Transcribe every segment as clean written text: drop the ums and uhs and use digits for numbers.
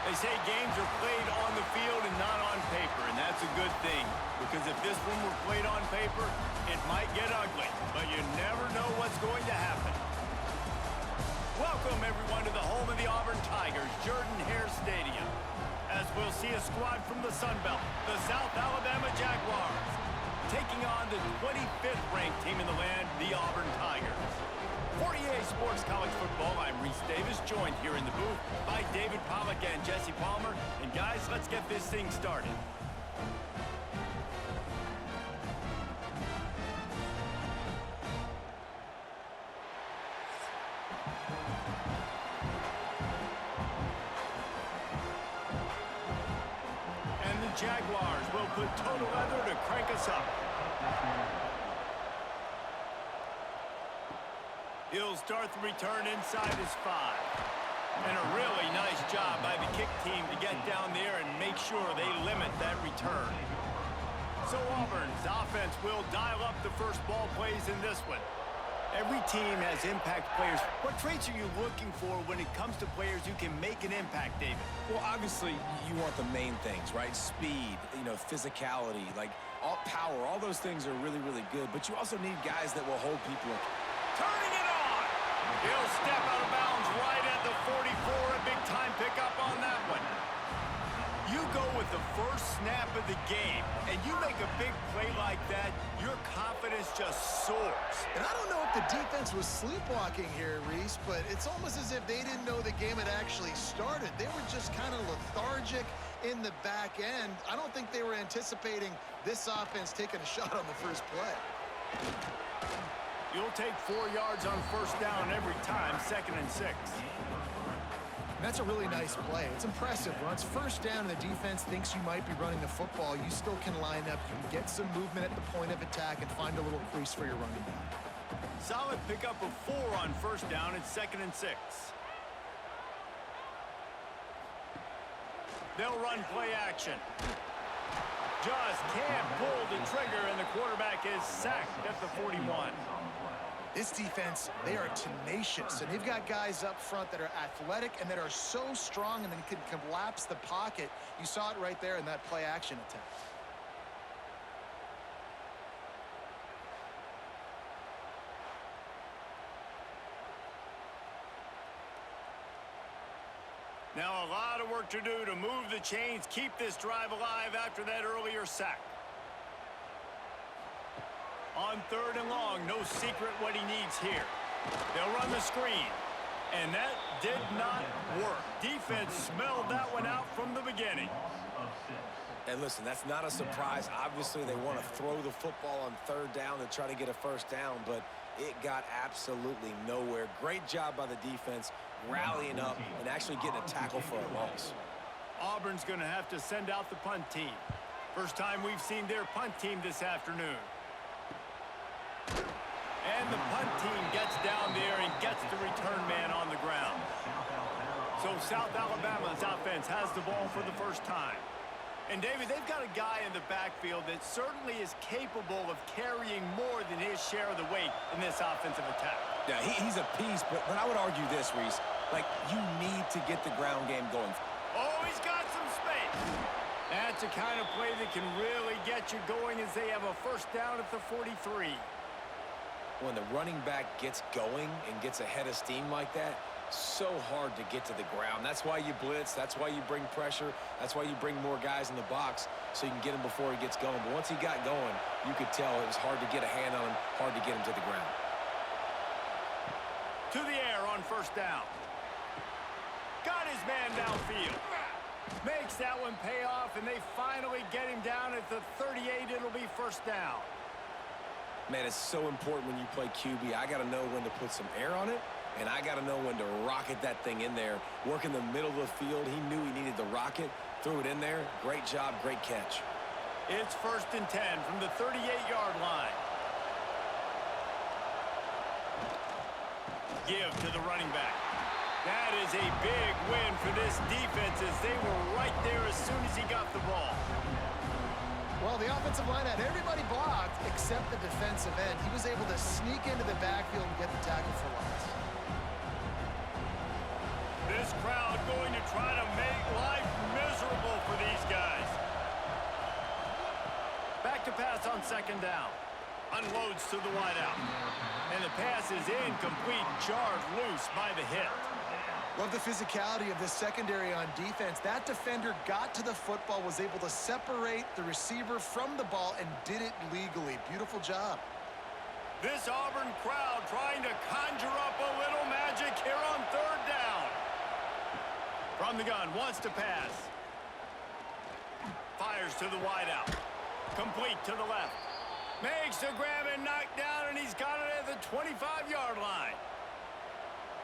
They say games are played on the field and not on paper, and that's a good thing. Because if this one were played on paper, it might get ugly. But you never know what's going to happen. Welcome, everyone, to the home of the Auburn Tigers, Jordan-Hare Stadium. As we'll see a squad from the Sun Belt, the South Alabama Jaguars, taking on the 25th ranked team in the land, the Auburn Tigers. For EA Sports College Football, I'm Reese Davis, joined here in the booth by David Pollack and Jesse Palmer. And guys, let's get this thing started. And the Jaguars will put total leather to crank us up. He'll start the return inside his 5. And a really nice job by the kick team to get down there and make sure they limit that return. So Auburn's offense will dial up the first ball plays in this one. Every team has impact players. What traits are you looking for when it comes to players who can make an impact, David? Well, obviously, you want the main things, right? Speed, physicality, like all power, all those things are really, really good. But you also need guys that will hold people. Turning it on! He'll step out of bounds right at the 44. A big-time pickup on that one. You go with the first snap of the game, and you make a big play like that, your confidence just soars. And I don't know if the defense was sleepwalking here, Reese, but it's almost as if they didn't know the game had actually started. They were just kind of lethargic in the back end. I don't think they were anticipating this offense taking a shot on the first play. You'll take 4 yards on first down every time, 2nd and 6. That's a really nice play. It's impressive. When it's first down and the defense thinks you might be running the football, you still can line up. You can get some movement at the point of attack and find a little crease for your running back. Solid pickup of 4 on first down at 2nd and 6. They'll run play action. Just can't pull the trigger, and the quarterback is sacked at the 41. This defense, they are tenacious, and they've got guys up front that are athletic and that are so strong and then can collapse the pocket. You saw it right there in that play action attempt. Now a lot of work to do to move the chains, keep this drive alive after that earlier sack. On 3rd and long, no secret what he needs here. They'll run the screen. And that did not work. Defense smelled that one out from the beginning. And listen, that's not a surprise. Obviously, they want to throw the football on 3rd down to try to get a first down, but it got absolutely nowhere. Great job by the defense rallying up and actually getting a tackle for a loss. Auburn's going to have to send out the punt team. First time we've seen their punt team this afternoon. And the punt team gets down there and gets the return man on the ground. So South Alabama's offense has the ball for the first time. And, David, they've got a guy in the backfield that certainly is capable of carrying more than his share of the weight in this offensive attack. Yeah, he's a piece, but I would argue this, Reese. Like, you need to get the ground game going. Oh, he's got some space. That's the kind of play that can really get you going as they have a first down at the 43. When the running back gets going and gets ahead of steam like that, so hard to get to the ground. That's why you blitz. That's why you bring pressure. That's why you bring more guys in the box so you can get him before he gets going. But once he got going, you could tell it was hard to get a hand on him, hard to get him to the ground. To the air on first down. Got his man downfield. Makes that one pay off, and they finally get him down at the 38. It'll be first down. Man, it's so important when you play QB. I got to know when to put some air on it, and I got to know when to rocket that thing in there. Work in the middle of the field. He knew he needed the rocket, threw it in there. Great job, great catch. It's 1st and 10 from the 38-yard line. Give to the running back. That is a big win for this defense as they were right there as soon as he got the ball. Well, the offensive line had everybody blocked except the defensive end. He was able to sneak into the backfield and get the tackle for loss. This This crowd going to try to make life miserable for these guys. Back to pass on second down. Unloads to the wideout. And the pass is incomplete, jarred loose by the hit. Love the physicality of this secondary on defense. That defender got to the football, was able to separate the receiver from the ball, and did it legally. Beautiful job. This Auburn crowd trying to conjure up a little magic here on third down. From the gun, wants to pass. Fires to the wideout. Complete to the left. Makes the grab and knock down, and he's got it at the 25-yard line.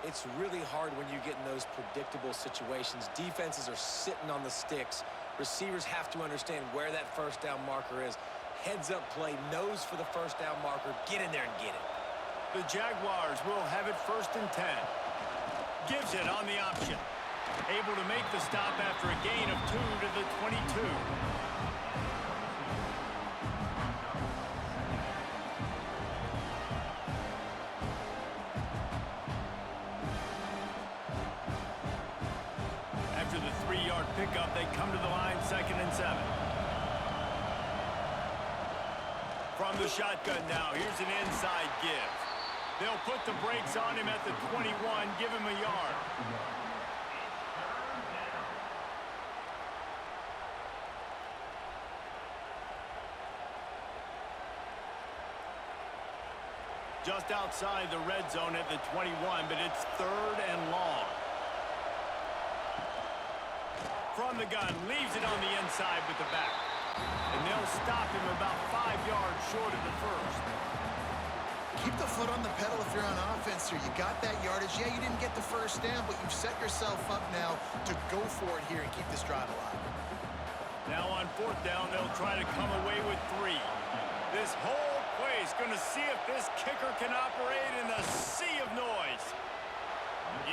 It's really hard when you get in those predictable situations. Defenses are sitting on the sticks. Receivers have to understand where that first down marker is. Heads-up play, nose for the first down marker. Get in there and get it. The Jaguars will have it 1st and 10. Gives it on the option. Able to make the stop after a gain of 2 to the 22. After the 3-yard pickup, they come to the line 2nd and 7. From the shotgun now, here's an inside give. They'll put the brakes on him at the 21, give him a yard. Just outside the red zone at the 21, but it's 3rd and long. From the gun, leaves it on the inside with the back. And they'll stop him about 5 yards short of the first. Keep the foot on the pedal if you're on offense here. You got that yardage. Yeah, you didn't get the first down, but you've set yourself up now to go for it here and keep this drive alive. Now on 4th down, they'll try to come away with 3. This whole place going to see if this kicker can operate in a sea of noise.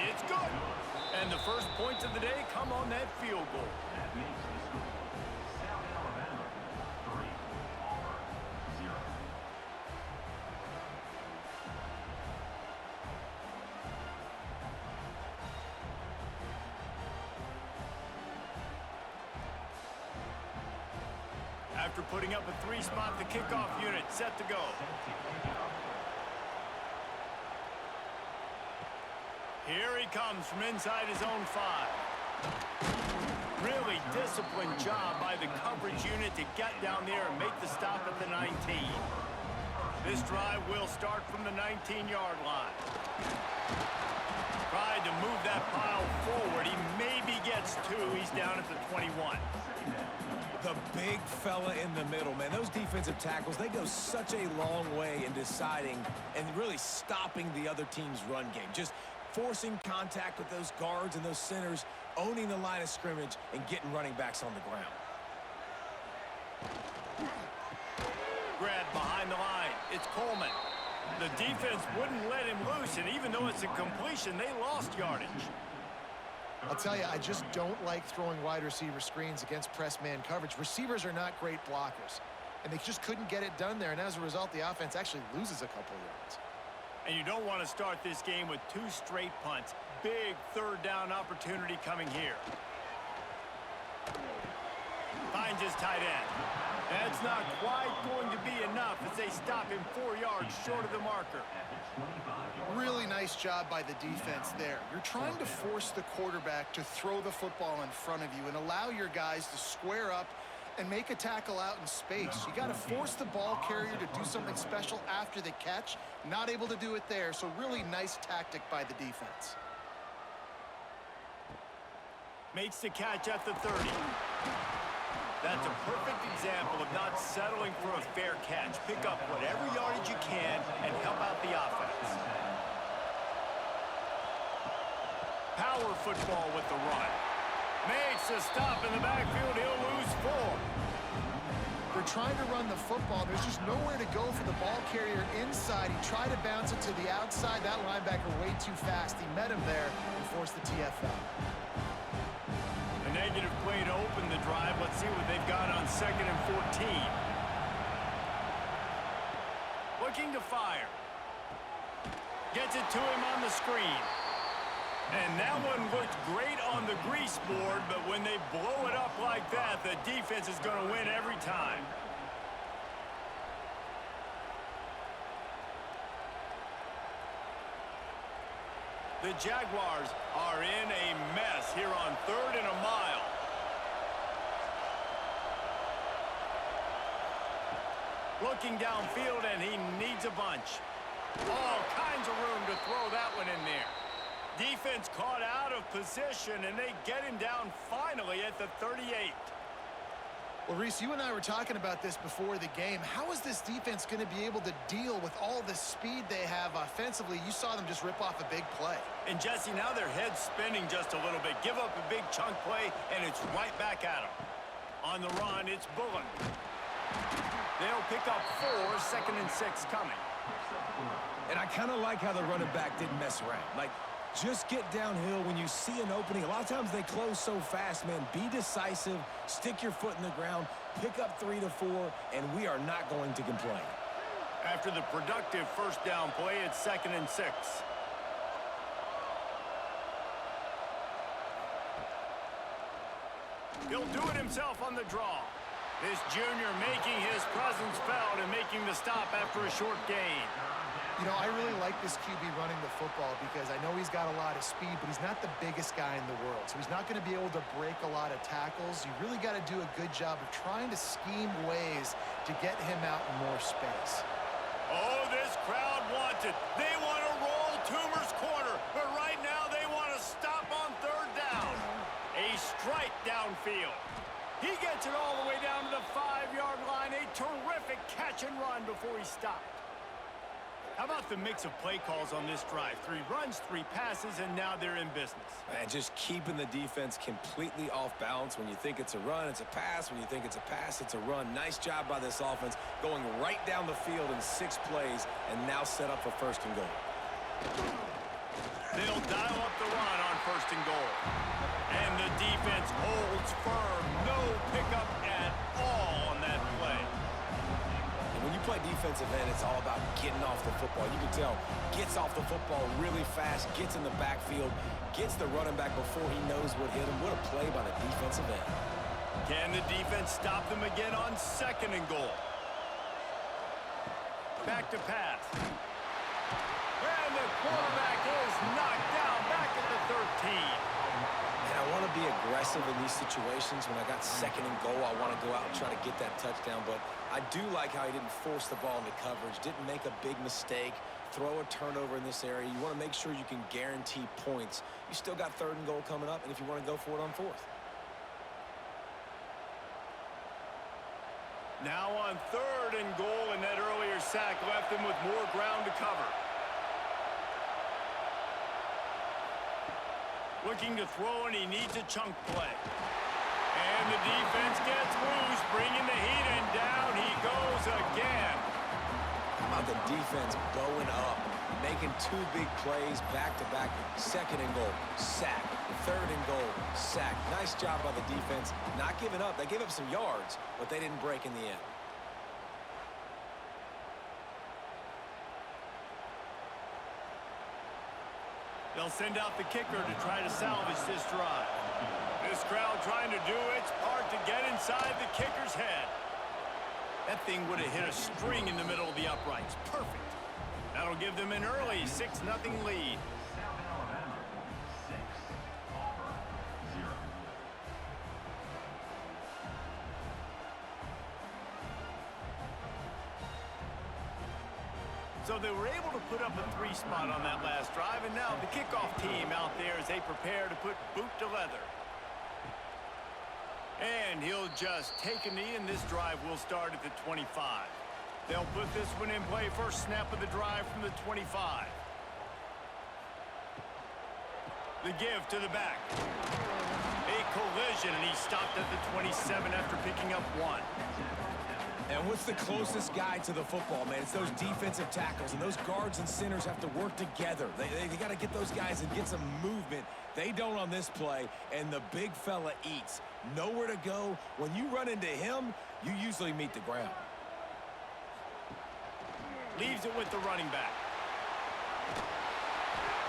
It's good. And the first points of the day come on that field goal. After putting up a 3-spot, the kickoff unit set to go. Here he comes from inside his own 5. Really disciplined job by the coverage unit to get down there and make the stop at the 19. This drive will start from the 19-yard line. Tried to move that pile forward. He maybe gets 2. He's down at the 21. The big fella in the middle, man. Those defensive tackles, they go such a long way in deciding and really stopping the other team's run game. Just forcing contact with those guards and those centers, owning the line of scrimmage, and getting running backs on the ground. Grab behind the line. It's Coleman. The defense wouldn't let him loose, and even though it's a completion, they lost yardage. I'll tell you, I just don't like throwing wide receiver screens against press man coverage. Receivers are not great blockers, and they just couldn't get it done there, and as a result, the offense actually loses a couple of yards. And you don't want to start this game with 2 straight punts. Big 3rd down opportunity coming here. Finds his tight end. That's not quite going to be enough as they stop him 4 yards short of the marker. Really nice job by the defense there. You're trying to force the quarterback to throw the football in front of you and allow your guys to square up and make a tackle out in space. You got to force the ball carrier to do something special after the catch. Not able to do it there, so really nice tactic by the defense. Makes the catch at the 30. That's a perfect example of not settling for a fair catch. Pick up whatever yardage you can and help out the offense. Power football with the run. Makes a stop in the backfield. He'll lose 4. They're trying to run the football. There's just nowhere to go for the ball carrier inside. He tried to bounce it to the outside. That linebacker way too fast. He met him there and forced the TFL. A negative play to open the drive. Let's see what they've got on 2nd and 14. Looking to fire. Gets it to him on the screen. And that one looked great on the grease board, but when they blow it up like that, the defense is going to win every time. The Jaguars are in a mess here on 3rd and a mile. Looking downfield, and he needs a bunch. All kinds of room to throw that one in there. Defense caught out of position, and they get him down finally at the 38. Well, Reese, you and I were talking about this before the game. How is this defense going to be able to deal with all the speed they have offensively? You saw them just rip off a big play. And, Jesse, now their head's spinning just a little bit. Give up a big chunk play, and it's right back at them. On the run, it's Bullen. They'll pick up 4, 2nd and 6 coming. And I kind of like how the running back didn't mess around. Like, just get downhill when you see an opening. A lot of times they close so fast, man. Be decisive, stick your foot in the ground, pick up 3 to 4, and we are not going to complain. After the productive first down play, it's 2nd and 6. He'll do it himself on the draw. This junior making his presence felt and making the stop after a short gain. You know, I really like this QB running the football because I know he's got a lot of speed, but he's not the biggest guy in the world. So he's not going to be able to break a lot of tackles. You really got to do a good job of trying to scheme ways to get him out in more space. Oh, this crowd wants it. They want to roll Toomer's corner, but right now they want to stop on 3rd down. A strike downfield. He gets it all the way down to the 5-yard line. A terrific catch and run before he stopped. How about the mix of play calls on this drive? 3 runs, 3 passes, and now they're in business. Man, just keeping the defense completely off balance. When you think it's a run, it's a pass. When you think it's a pass, it's a run. Nice job by this offense, going right down the field in 6 plays, and now set up for 1st and goal. They'll dial up the run on 1st and goal. And the defense holds firm. No pickup at all on that play. When you play defensive end, it's all about getting off the football. You can tell, gets off the football really fast, gets in the backfield, gets the running back before he knows what hit him. What a play by the defensive end. Can the defense stop them again on 2nd and goal? Back to pass. And the quarterback is knocked down back at the 13. And I want to be aggressive in these situations. When I got 2nd and goal, I want to go out and try to get that touchdown. But I do like how he didn't force the ball into coverage, didn't make a big mistake, throw a turnover in this area. You want to make sure you can guarantee points. You still got 3rd and goal coming up, and if you want to go for it on 4th. Now on 3rd and goal, and that earlier sack left him with more ground to cover. Looking to throw, and he needs a chunk play. And the defense gets loose, bringing the heat, and down he goes again. How about the defense bowing up, making 2 big plays back-to-back, 2nd and goal, sack, 3rd and goal, sack. Nice job by the defense, not giving up. They gave up some yards, but they didn't break in the end. They'll send out the kicker to try to salvage this drive. This crowd trying to do its part to get inside the kicker's head. That thing would have hit a string in the middle of the uprights. Perfect. That'll give them an early 6-0 lead. So they were able to put up a 3 spot on that last drive, and now the kickoff team out there as they prepare to put boot to leather. And he'll just take a knee, and this drive will start at the 25. They'll put this one in play. First snap of the drive from the 25. The give to the back. A collision, and he stopped at the 27 after picking up 1. And what's the closest guy to the football, man? It's those defensive tackles, and those guards and centers have to work together. They got to get those guys and get some movement. They don't on this play, and the big fella eats. Nowhere to go. When you run into him, you usually meet the ground. Leaves it with the running back.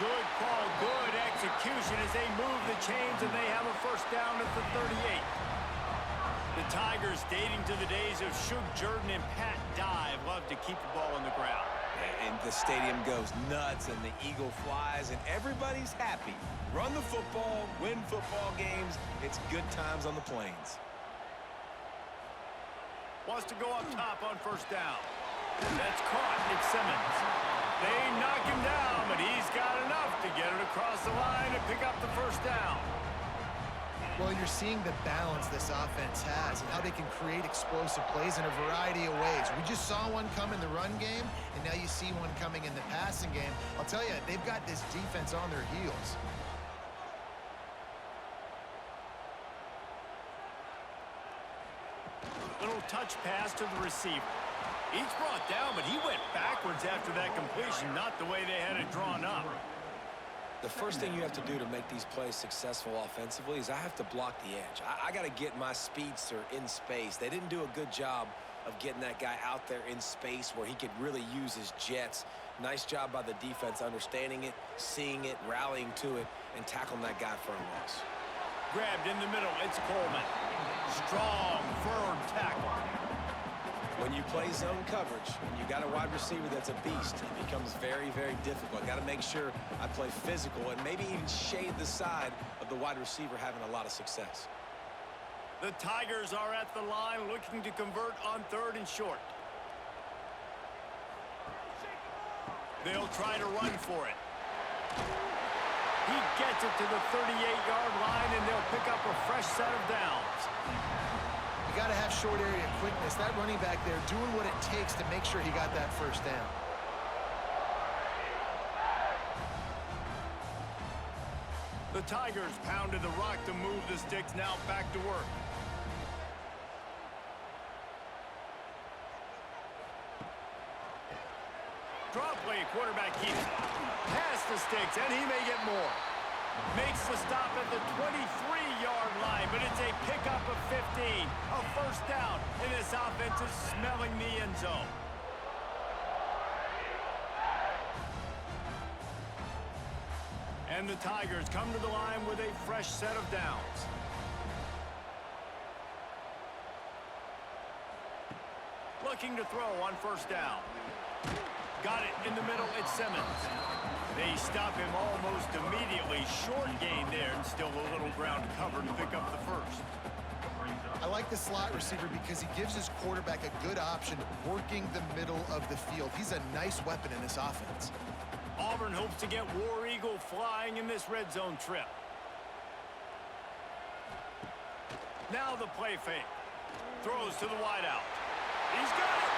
Good call, good execution as they move the chains, and they have a first down at the 38. The Tigers, dating to the days of Shug Jordan and Pat Dye, love to keep the ball on the ground. And the stadium goes nuts, and the eagle flies, and everybody's happy. Run the football, win football games. It's good times on the plains. Wants to go up top on first down. That's caught. It's Simmons. They knock him down, but he's got enough to get it across the line and pick up the first down. Well, you're seeing the balance this offense has and how they can create explosive plays in a variety of ways. We just saw one come in the run game, and now you see one coming in the passing game. I'll tell you, they've got this defense on their heels. Little touch pass to the receiver. He's brought down, but he went backwards after that completion, not the way they had it drawn up. The first thing you have to do to make these plays successful offensively is I have to block the edge. I got to get my speedster in space. They didn't do a good job of getting that guy out there in space where he could really use his jets. Nice job by the defense understanding it, seeing it, rallying to it, and tackling that guy for a loss. Grabbed in the middle. It's Coleman. Strong, firm tackle. When you play zone coverage and you got a wide receiver that's a beast, it becomes very, very difficult. Got to make sure I play physical and maybe even shade the side of the wide receiver having a lot of success. The Tigers are at the line looking to convert on 3rd and short. They'll try to run for it. He gets it to the 38-yard line, and they'll pick up a fresh set of downs. You got to have short area quickness. That running back there doing what it takes to make sure he got that first down. The Tigers pounded the rock to move the sticks, now back to work. Draw play, quarterback keeps it. Past the sticks, and he may get more. Makes the stop at the 23-yard line, but it's a pickup of 15. A first down, and this offense is smelling the end zone. And the Tigers come to the line with a fresh set of downs. Looking to throw on first down. Got it in the middle, it's Simmons. They stop him almost immediately. Short gain there, and still a little ground cover to pick up the first. I like the slot receiver because he gives his quarterback a good option working the middle of the field. He's a nice weapon in this offense. Auburn hopes to get War Eagle flying in this red zone trip. Now the play fake. Throws to the wideout. He's got it.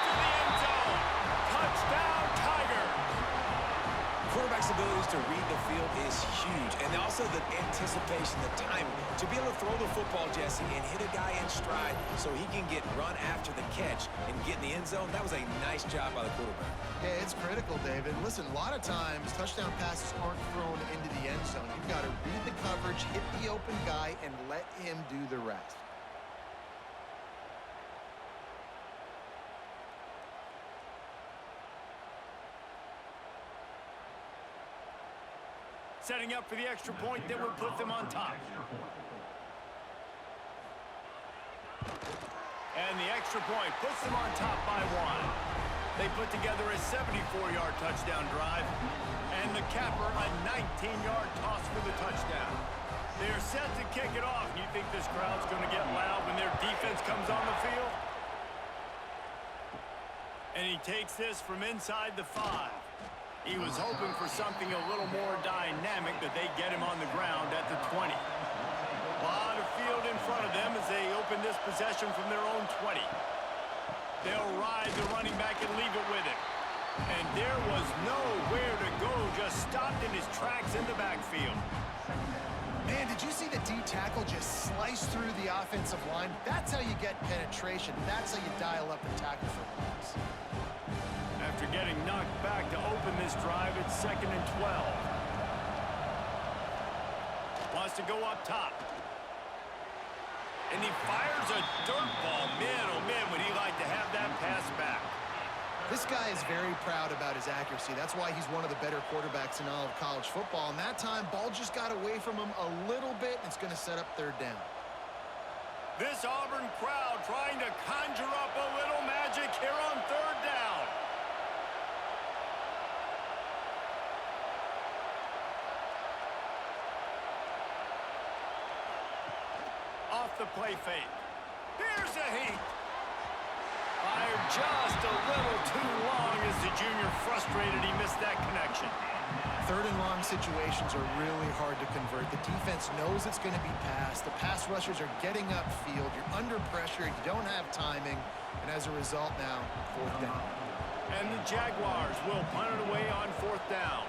Into the end zone. Touchdown, Tigers. Quarterback's abilities to read the field is huge, and also the anticipation, the timing. To be able to throw the football, Jesse, and hit a guy in stride so he can get run after the catch and get in the end zone, that was a nice job by the quarterback. Yeah, it's critical, David. Listen, a lot of times touchdown passes aren't thrown into the end zone. You've got to read the coverage, hit the open guy, and let him do the rest. Setting up for the extra point that would put them on top. And the extra point puts them on top by 1. They put together a 74-yard touchdown drive. And the capper, a 19-yard toss for the touchdown. They're set to kick it off. You think this crowd's going to get loud when their defense comes on the field? And he takes this from inside the 5. He was hoping for something a little more dynamic, but they get him on the ground at the 20. A lot of field in front of them as they open this possession from their own 20. They'll ride the running back and leave it with him. And there was nowhere to go, just stopped in his tracks in the backfield. Man, did you see the D tackle just slice through the offensive line? That's how you get penetration. That's how you dial up and tackle for loss. After getting knocked back to open this drive, it's 2nd and 12. Wants to go up top. And he fires a dirt ball. Man, oh man, would he like to have that pass back. This guy is very proud about his accuracy. That's why he's one of the better quarterbacks in all of college football. And that time, ball just got away from him a little bit, and it's going to set up third down. This Auburn crowd trying to conjure up a little magic here on third down. Off the play fake. Here's a heat. Fired just a little too long as the junior frustrated he missed that connection. Third and long situations are really hard to convert. The defense knows it's going to be passed. The pass rushers are getting upfield. You're under pressure. You don't have timing. And as a result now, fourth down. And the Jaguars will punt it away on fourth down.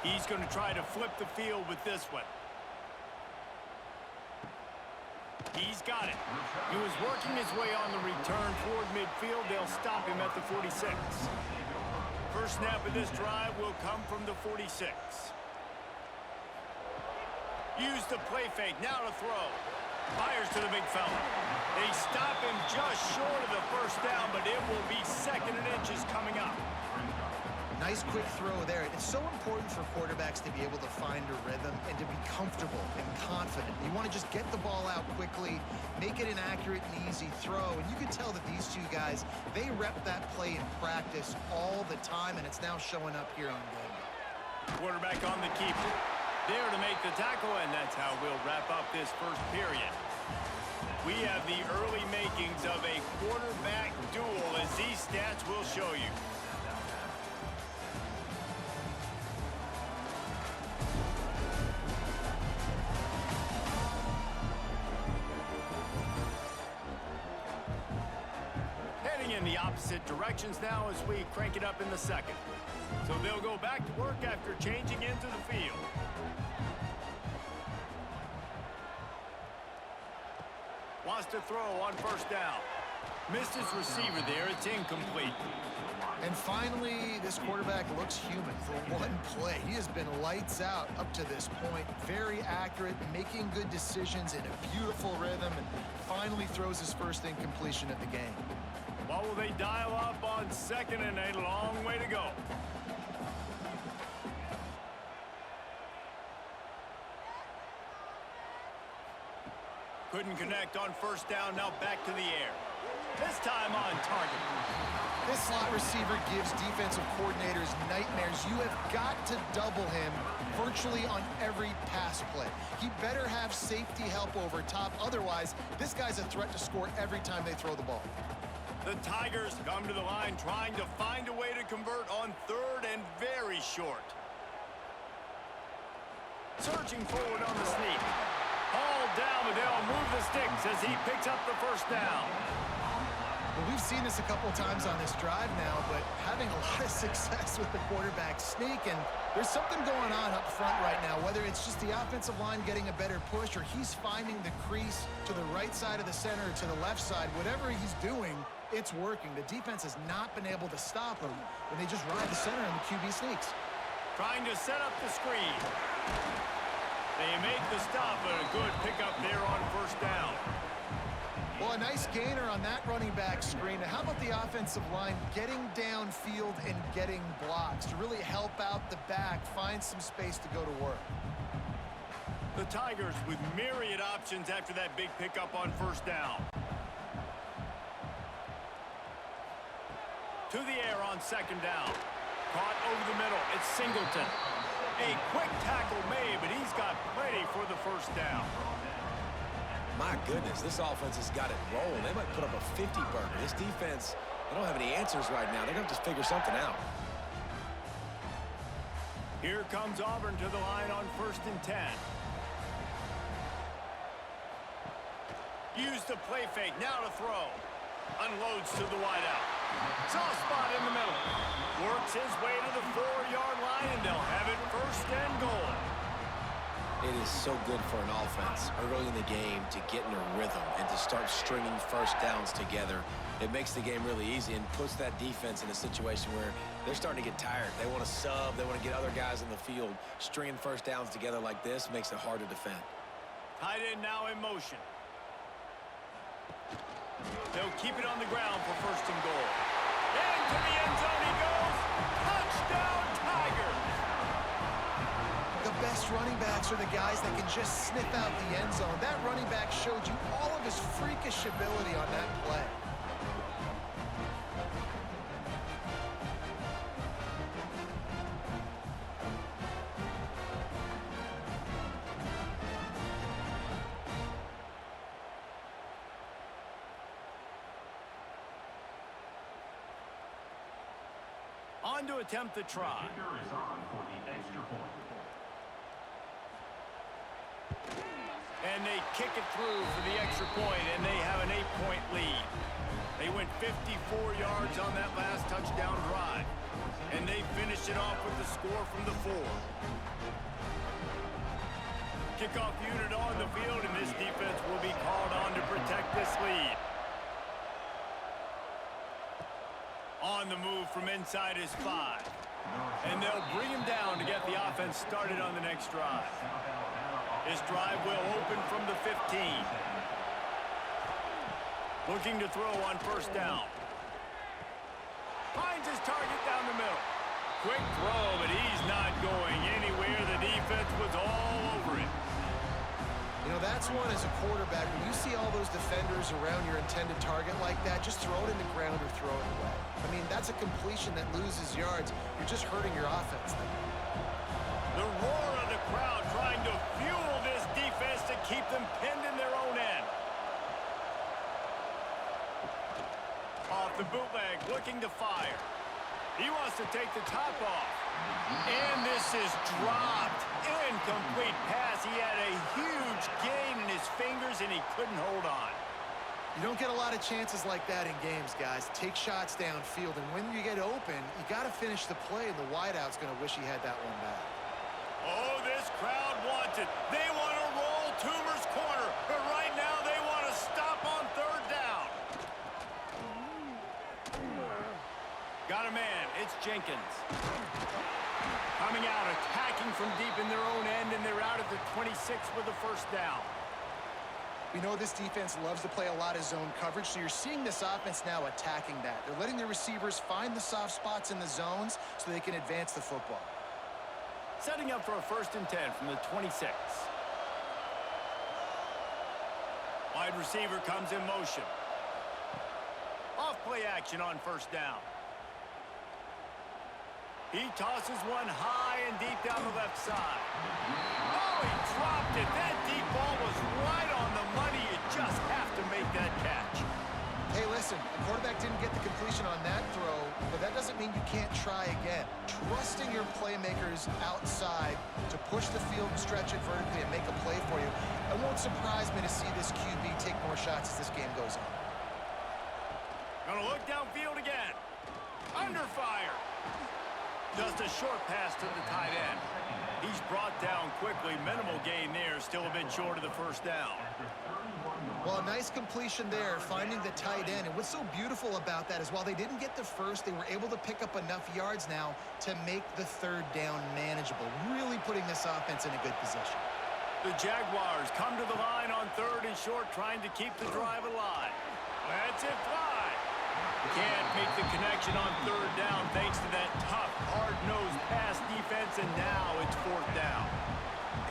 He's going to try to flip the field with this one. He's got it. He was working his way on the return toward midfield. They'll stop him at the 46. First snap of this drive will come from the 46. Use the play fake. Now to throw. Fires to the big fella. They stop him just short of the first down, but it will be second and inches coming up. Nice quick throw there. It's so important for quarterbacks to be able to find a rhythm and to be comfortable and confident. You want to just get the ball out quickly, make it an accurate and easy throw. And you can tell that these two guys, they rep that play in practice all the time, and it's now showing up here on game. Quarterback on the keeper. There to make the tackle, and that's how we'll wrap up this first period. We have the early makings of a quarterback duel, as these stats will show you. In the opposite directions now as we crank it up in the second. So they'll go back to work after changing into the field. Wants to throw on first down. Missed his receiver there. It's incomplete. And finally, this quarterback looks human for one play. He has been lights out up to this point. Very accurate, making good decisions in a beautiful rhythm, and finally throws his first incompletion of the game. What will they dial up on second and a long way to go? Couldn't connect on first down, now back to the air. This time on target. This slot receiver gives defensive coordinators nightmares. You have got to double him virtually on every pass play. He better have safety help over top. Otherwise, this guy's a threat to score every time they throw the ball. The Tigers come to the line trying to find a way to convert on third and very short. Surging forward on the sneak. Hauled down, but they'll move the sticks as he picks up the first down. Well, we've seen this a couple times on this drive now, but having a lot of success with the quarterback sneak, and there's something going on up front right now, whether it's just the offensive line getting a better push or he's finding the crease to the right side of the center or to the left side. Whatever he's doing, it's working. The defense has not been able to stop him when they just ride the center and the QB sneaks. Trying to set up the screen. They make the stop, but a good pickup there on first down. Well, a nice gainer on that running back screen. Now, how about the offensive line getting downfield and getting blocks to really help out the back, find some space to go to work? The Tigers with myriad options after that big pickup on first down. To the air on second down. Caught over the middle. It's Singleton. A quick tackle made, but he's got plenty for the first down. My goodness, this offense has got it rolling. They might put up a 50-burger. This defense, they don't have any answers right now. They're going to have to figure something out. Here comes Auburn to the line on first and 10. Use the play fake. Now to throw. Unloads to the wideout. Soft spot in the middle. Works his way to the 4-yard line, and they'll have it first and goal. It is so good for an offense early in the game to get in a rhythm and to start stringing first downs together. It makes the game really easy and puts that defense in a situation where they're starting to get tired. They want to sub. They want to get other guys in the field. Stringing first downs together like this makes it hard to defend. Tight end now in motion. They'll keep it on the ground for first and goal. And To the end zone he goes. Touchdown, Tigers. The best running backs are the guys that can just sniff out the end zone. That running back showed you all of his freakish ability on that play. On to attempt the try. And they kick it through for the extra point, and they have an 8-point lead. They went 54 yards on that last touchdown drive, and they finished it off with the score from the 4. Kickoff unit on the field, and this defense will be called on to protect this lead. On the move from inside his 5. And they'll bring him down to get the offense started on the next drive. This drive will open from the 15. Looking to throw on first down. Finds his target down the middle. Quick throw, but he's not going anywhere. The defense was all over it. You know, that's one as a quarterback. When you see all those defenders around your intended target like that, just throw it in the ground or throw it away. I mean, that's a completion that loses yards. You're just hurting your offense there. The roar of the crowd trying to fuel this defense to keep them pinned in their own end. Off the bootleg, looking to fire. He wants to take the top off. And this is dropped. Incomplete pass. He had a huge gain in his fingers, and he couldn't hold on. You don't get a lot of chances like that in games, guys. Take shots downfield, and when you get open, you got to finish the play, and the wideout's going to wish he had that one back. Oh, this crowd wants it. They want to roll Toomer's corner, but right now they want to stop on third down. Got a man. It's Jenkins. Coming out, attacking from deep in their own end, and they're out at the 26 with the first down. We know this defense loves to play a lot of zone coverage, so you're seeing this offense now attacking that. They're letting their receivers find the soft spots in the zones so they can advance the football. Setting up for a 1st and 10 from the 26. Wide receiver comes in motion. Off play action on first down. He tosses one high and deep down the left side. Oh, he dropped it. That deep ball was right on the money. You just have to make that catch. Hey, listen, the quarterback didn't get the completion on that throw, but that doesn't mean you can't try again. Trusting your playmakers outside to push the field and stretch it vertically and make a play for you. It won't surprise me to see this QB take more shots as this game goes on. Gonna look downfield again. Under fire. Just a short pass to the tight end. He's brought down quickly. Minimal gain there. Still a bit short of the first down. Well, a nice completion there, finding the tight end. And what's so beautiful about that is while they didn't get the first, they were able to pick up enough yards now to make the third down manageable. Really putting this offense in a good position. The Jaguars come to the line on 3rd and short, trying to keep the drive alive. That's it, fly. Can't make the connection on 3rd down thanks to that tough, hard-nosed pass defense, and now it's 4th down.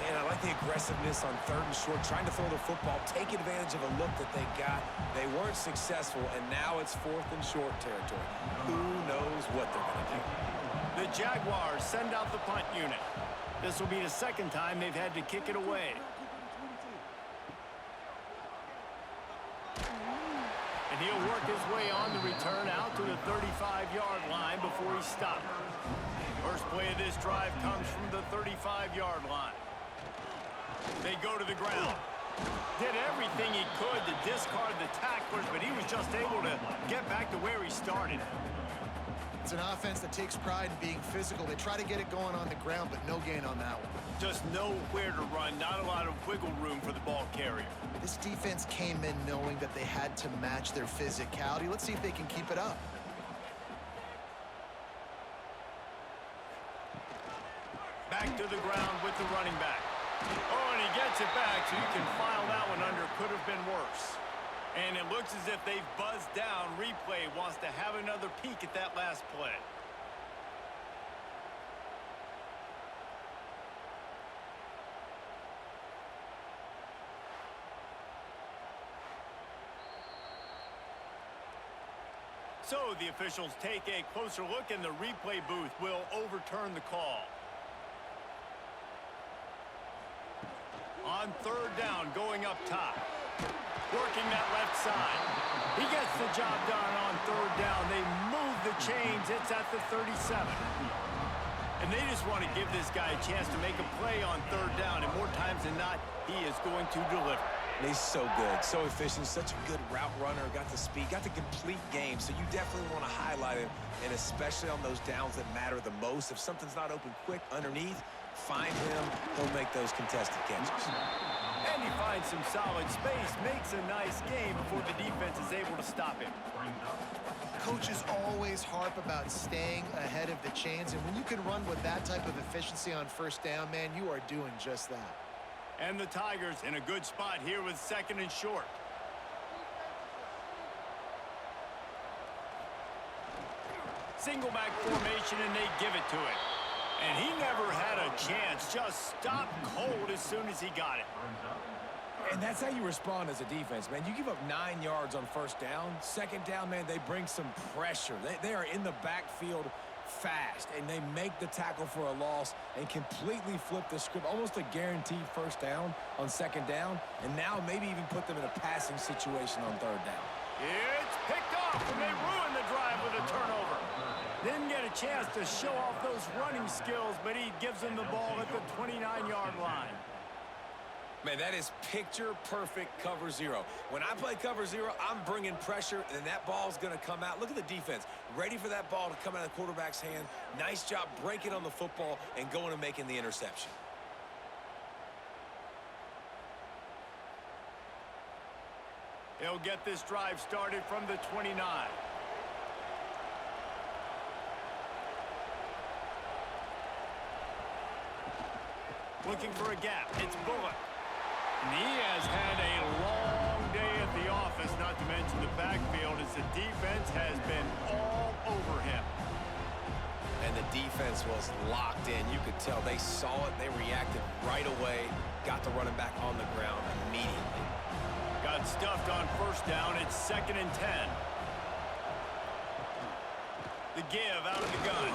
And I like the aggressiveness on 3rd and short, trying to throw the football, take advantage of a look that they got. They weren't successful, and now it's 4th and short territory. Who knows what they're going to do? The Jaguars send out the punt unit. This will be the 2nd time they've had to kick it away. And he'll work his way on the return out to the 35-yard line before he stopped. First play of this drive comes from the 35-yard line. They go to the ground. Did everything he could to discard the tacklers, but he was just able to get back to where he started. It's an offense that takes pride in being physical. They try to get it going on the ground, but no gain on that one. Just nowhere to run, not a lot of wiggle room for the ball carrier. This defense came in knowing that they had to match their physicality. Let's see if they can keep it up. Back to the ground with the running back. Oh, and he gets it back, so you can file that one under. Could have been worse. And it looks as if they've buzzed down. Replay wants to have another peek at that last play. So the officials take a closer look, and the replay booth will overturn the call. On third down, going up top. Working that left side. He gets the job done on third down. They move the chains. It's at the 37. And they just want to give this guy a chance to make a play on third down. And more times than not, he is going to deliver. And he's so good, so efficient, such a good route runner, got the speed, got the complete game. So you definitely want to highlight him, and especially on those downs that matter the most. If something's not open quick underneath, find him. He'll make those contested catches. And he finds some solid space, makes a nice game before the defense is able to stop him. Coaches always harp about staying ahead of the chains, and when you can run with that type of efficiency on first down, man, you are doing just that. And the Tigers in a good spot here with second and short. Single back formation, and they give it to him. And he never had a chance. Just stopped cold as soon as he got it. And that's how you respond as a defense, man. You give up 9 yards on first down. Second down, man, they bring some pressure. They are in the backfield fast, and they make the tackle for a loss and completely flip the script. Almost a guaranteed first down on second down, and now maybe even put them in a passing situation on third down. It's picked off, and they ruin the drive with a turnover. Didn't get a chance to show off those running skills, but he gives them the ball at the 29-yard line. Man, that is picture-perfect cover zero. When I play cover zero, I'm bringing pressure, and that ball's going to come out. Look at the defense. Ready for that ball to come out of the quarterback's hand. Nice job breaking on the football and going and making the interception. He'll get this drive started from the 29. Looking for a gap. It's Bullock. And he has had a long day at the office, not to mention the backfield, as the defense has been all over him. And the defense was locked in. You could tell they saw it. They reacted right away. Got the running back on the ground immediately. Got stuffed on first down. It's 2nd and 10. The give out of the gun.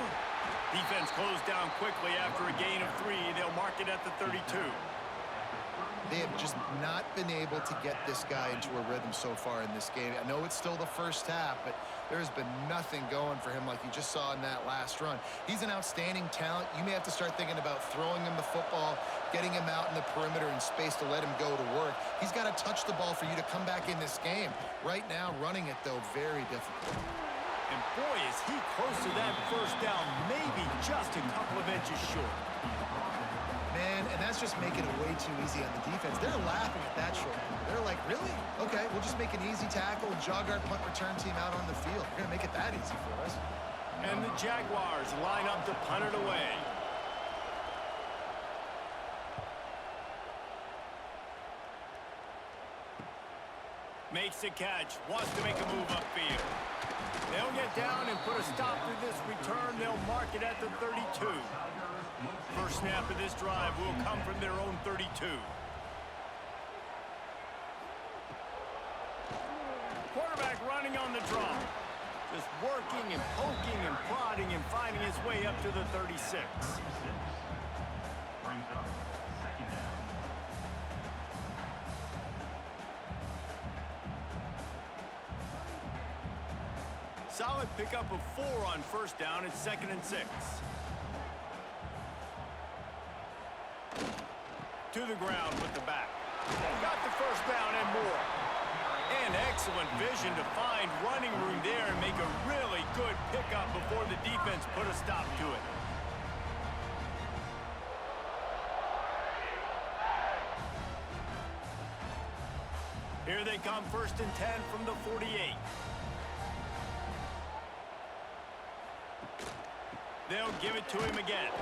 Defense closed down quickly after a gain of 3. They'll mark it at the 32. They have just not been able to get this guy into a rhythm so far in this game. I know it's still the first half, but there has been nothing going for him like you just saw in that last run. He's an outstanding talent. You may have to start thinking about throwing him the football, getting him out in the perimeter in space to let him go to work. He's got to touch the ball for you to come back in this game. Right now, running it, though, very difficult. And boy, is he close to that first down, maybe just a couple of inches short. Man, and that's just making it way too easy on the defense. They're laughing at that short. They're like, really? Okay, we'll just make an easy tackle and jog our punt return team out on the field. We're going to make it that easy for us. And the Jaguars line up to punt it away. Makes the catch, wants to make a move upfield. They'll get down and put a stop to this return. They'll mark it at the 32. First snap of this drive will come from their own 32. Quarterback running on the draw. Just working and poking and prodding and finding his way up to the 36. Solid pickup of 4 on first down. It's 2nd and 6. To the ground with the back. Got the first down and more. And excellent vision to find running room there and make a really good pickup before the defense put a stop to it. Here they come, 1st and 10 from the 48. They'll give it to him again.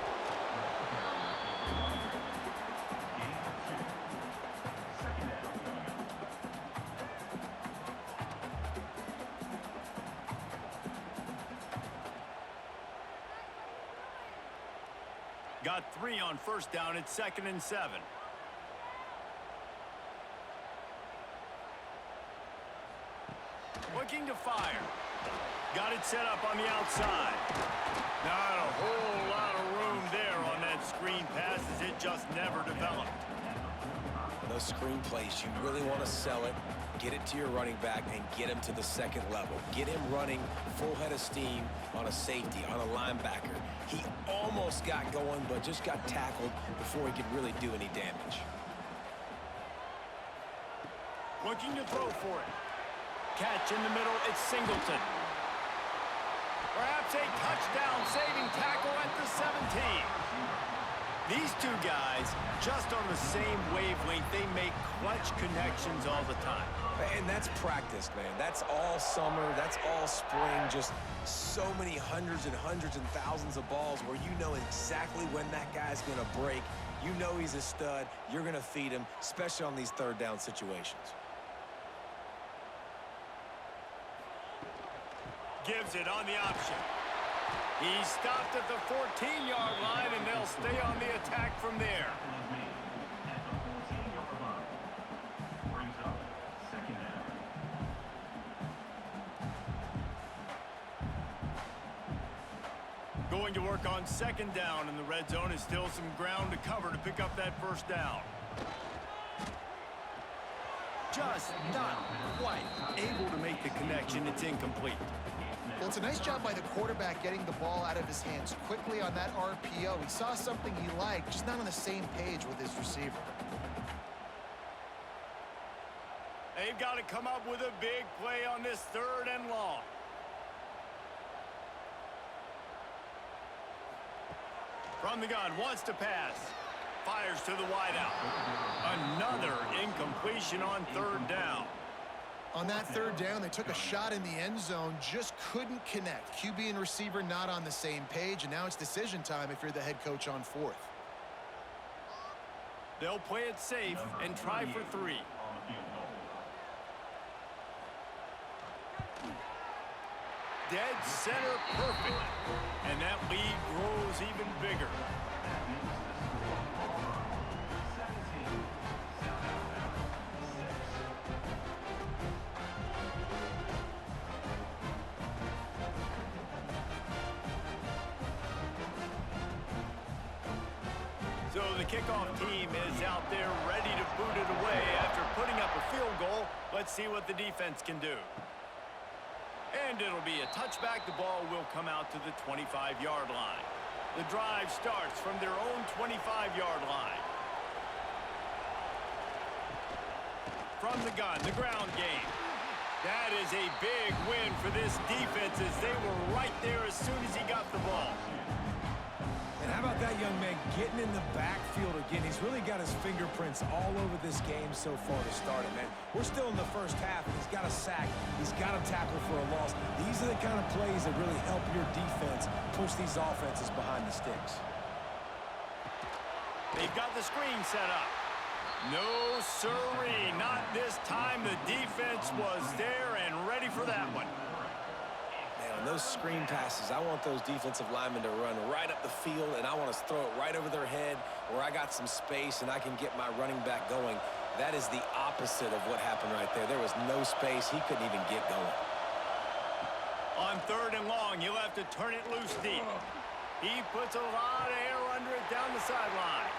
Got 3 on first down at 2nd and 7. Looking to fire. Got it set up on the outside. Not a whole lot of room there on that screen pass as it just never developed. Those screen plays, you really want to sell it, get it to your running back, and get him to the second level. Get him running full head of steam on a safety, on a linebacker. He almost got going, but just got tackled before he could really do any damage. Looking to throw for it. Catch in the middle, it's Singleton. Perhaps a touchdown-saving tackle at the 17. These two guys, just on the same wavelength, they make clutch connections all the time. And that's practice, man. That's all summer. That's all spring. Just so many hundreds and thousands of balls where you know exactly when that guy's going to break. You know he's a stud. You're going to feed him, especially on these third down situations. Gives it on the option. He stopped at the 14-yard line, and they'll stay on the attack from there. Going to work on 2nd down, and the red zone is still some ground to cover to pick up that first down. Just not quite able to make the connection. It's incomplete. Well, it's a nice job by the quarterback getting the ball out of his hands quickly on that RPO. He saw something he liked, just not on the same page with his receiver. They've got to come up with a big play on this 3rd and long. From the gun, wants to pass. Fires to the wideout. Another incompletion on 3rd down. On that 3rd down, they took a shot in the end zone, just couldn't connect. QB and receiver not on the same page, and now it's decision time if you're the head coach on 4th. They'll play it safe and try for 3. Dead center perfect. And that lead grows even bigger. So the kickoff team is out there ready to boot it away after putting up a field goal. Let's see what the defense can do. And it'll be a touchback. The ball will come out to the 25-yard line. The drive starts from their own 25-yard line. From the gun, the ground game. That is a big win for this defense as they were right there as soon as he got the ball. And how about that young man getting in the backfield again? He's really got his fingerprints all over this game so far to start it, man. We're still in the first half, and he's got a sack. He's got a tackle for a loss. These are the kind of plays that really help your defense push these offenses behind the sticks. They've got the screen set up. No siree, not this time. The defense was there and ready for that one. Man, on those screen passes, I want those defensive linemen to run right up the field, and I want to throw it right over their head where I got some space and I can get my running back going. That is the opposite of what happened right there. There was no space. He couldn't even get going. On 3rd and long, he'll have to turn it loose deep. He puts a lot of air under it down the sideline.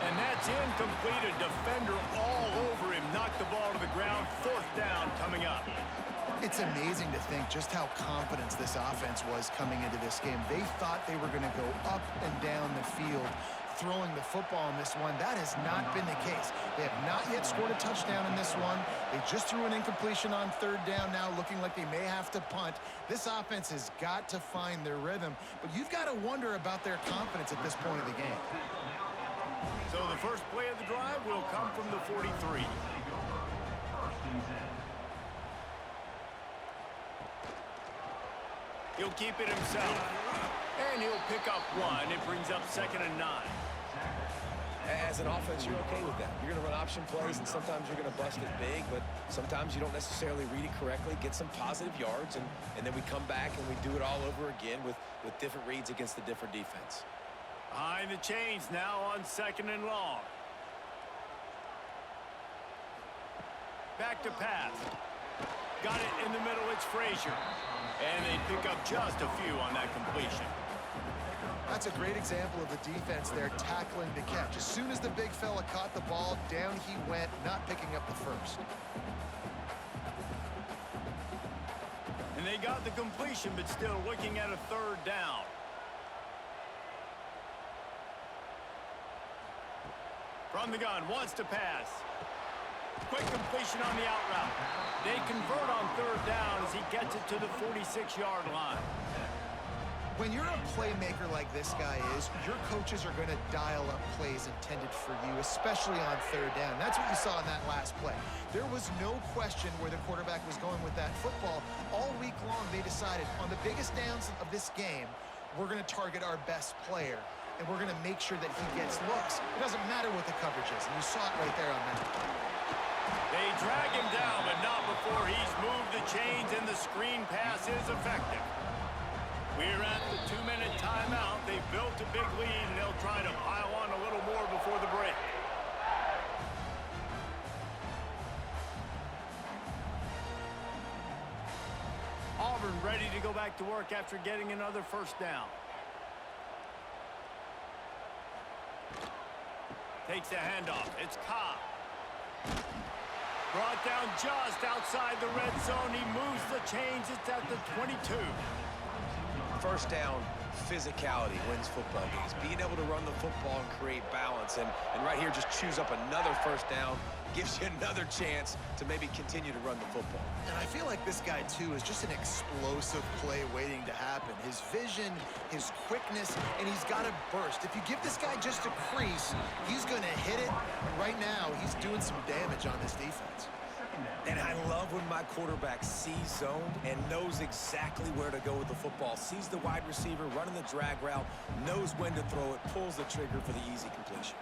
And that's incomplete. A defender all over him. Knocked the ball to the ground. 4th down coming up. It's amazing to think just how confident this offense was coming into this game. They thought they were going to go up and down the field throwing the football in this one. That has not been the case. They have not yet scored a touchdown in this one. They just threw an incompletion on 3rd down now, looking like they may have to punt. This offense has got to find their rhythm, but you've got to wonder about their confidence at this point of the game. So the first play of the drive will come from the 43. He'll keep it himself. And he'll pick up 1. It brings up 2nd and 9. As an offense, you're okay with that. You're going to run option plays, and sometimes you're going to bust it big, but sometimes you don't necessarily read it correctly, get some positive yards, and then we come back and we do it all over again with different reads against a different defense. Behind the chains now on 2nd and long. Back to pass. Got it in the middle. It's Frazier. And they pick up just a few on that completion. That's a great example of the defense there tackling the catch. As soon as the big fella caught the ball, down he went, not picking up the first. And they got the completion, but still looking at a 3rd down. From the gun, wants to pass. Quick completion on the out route. They convert on 3rd down as he gets it to the 46-yard line. When you're a playmaker like this guy is, your coaches are going to dial up plays intended for you, especially on 3rd down. That's what you saw in that last play. There was no question where the quarterback was going with that football. All week long, they decided on the biggest downs of this game, we're going to target our best player, and we're going to make sure that he gets looks. It doesn't matter what the coverage is, and you saw it right there on that. They drag him down, but not before he's moved the chains, and the screen pass is effective. We're at the 2-minute timeout. They've built a big lead, and they'll try to pile on a little more before the break. Auburn ready to go back to work after getting another 1st down. Takes a handoff. It's Cobb. Brought down just outside the red zone. He moves the chains. It's at the 22. 1st down, physicality wins football games. Being able to run the football and create balance. And right here, just choose up another 1st down. Gives you another chance to maybe continue to run the football. And I feel like this guy, too, is just an explosive play waiting to happen. His vision, his quickness, and he's got a burst. If you give this guy just a crease, he's going to hit it. And right now, he's doing some damage on this defense. And I love when my quarterback sees zone and knows exactly where to go with the football. Sees the wide receiver running the drag route, knows when to throw it, pulls the trigger for the easy completion.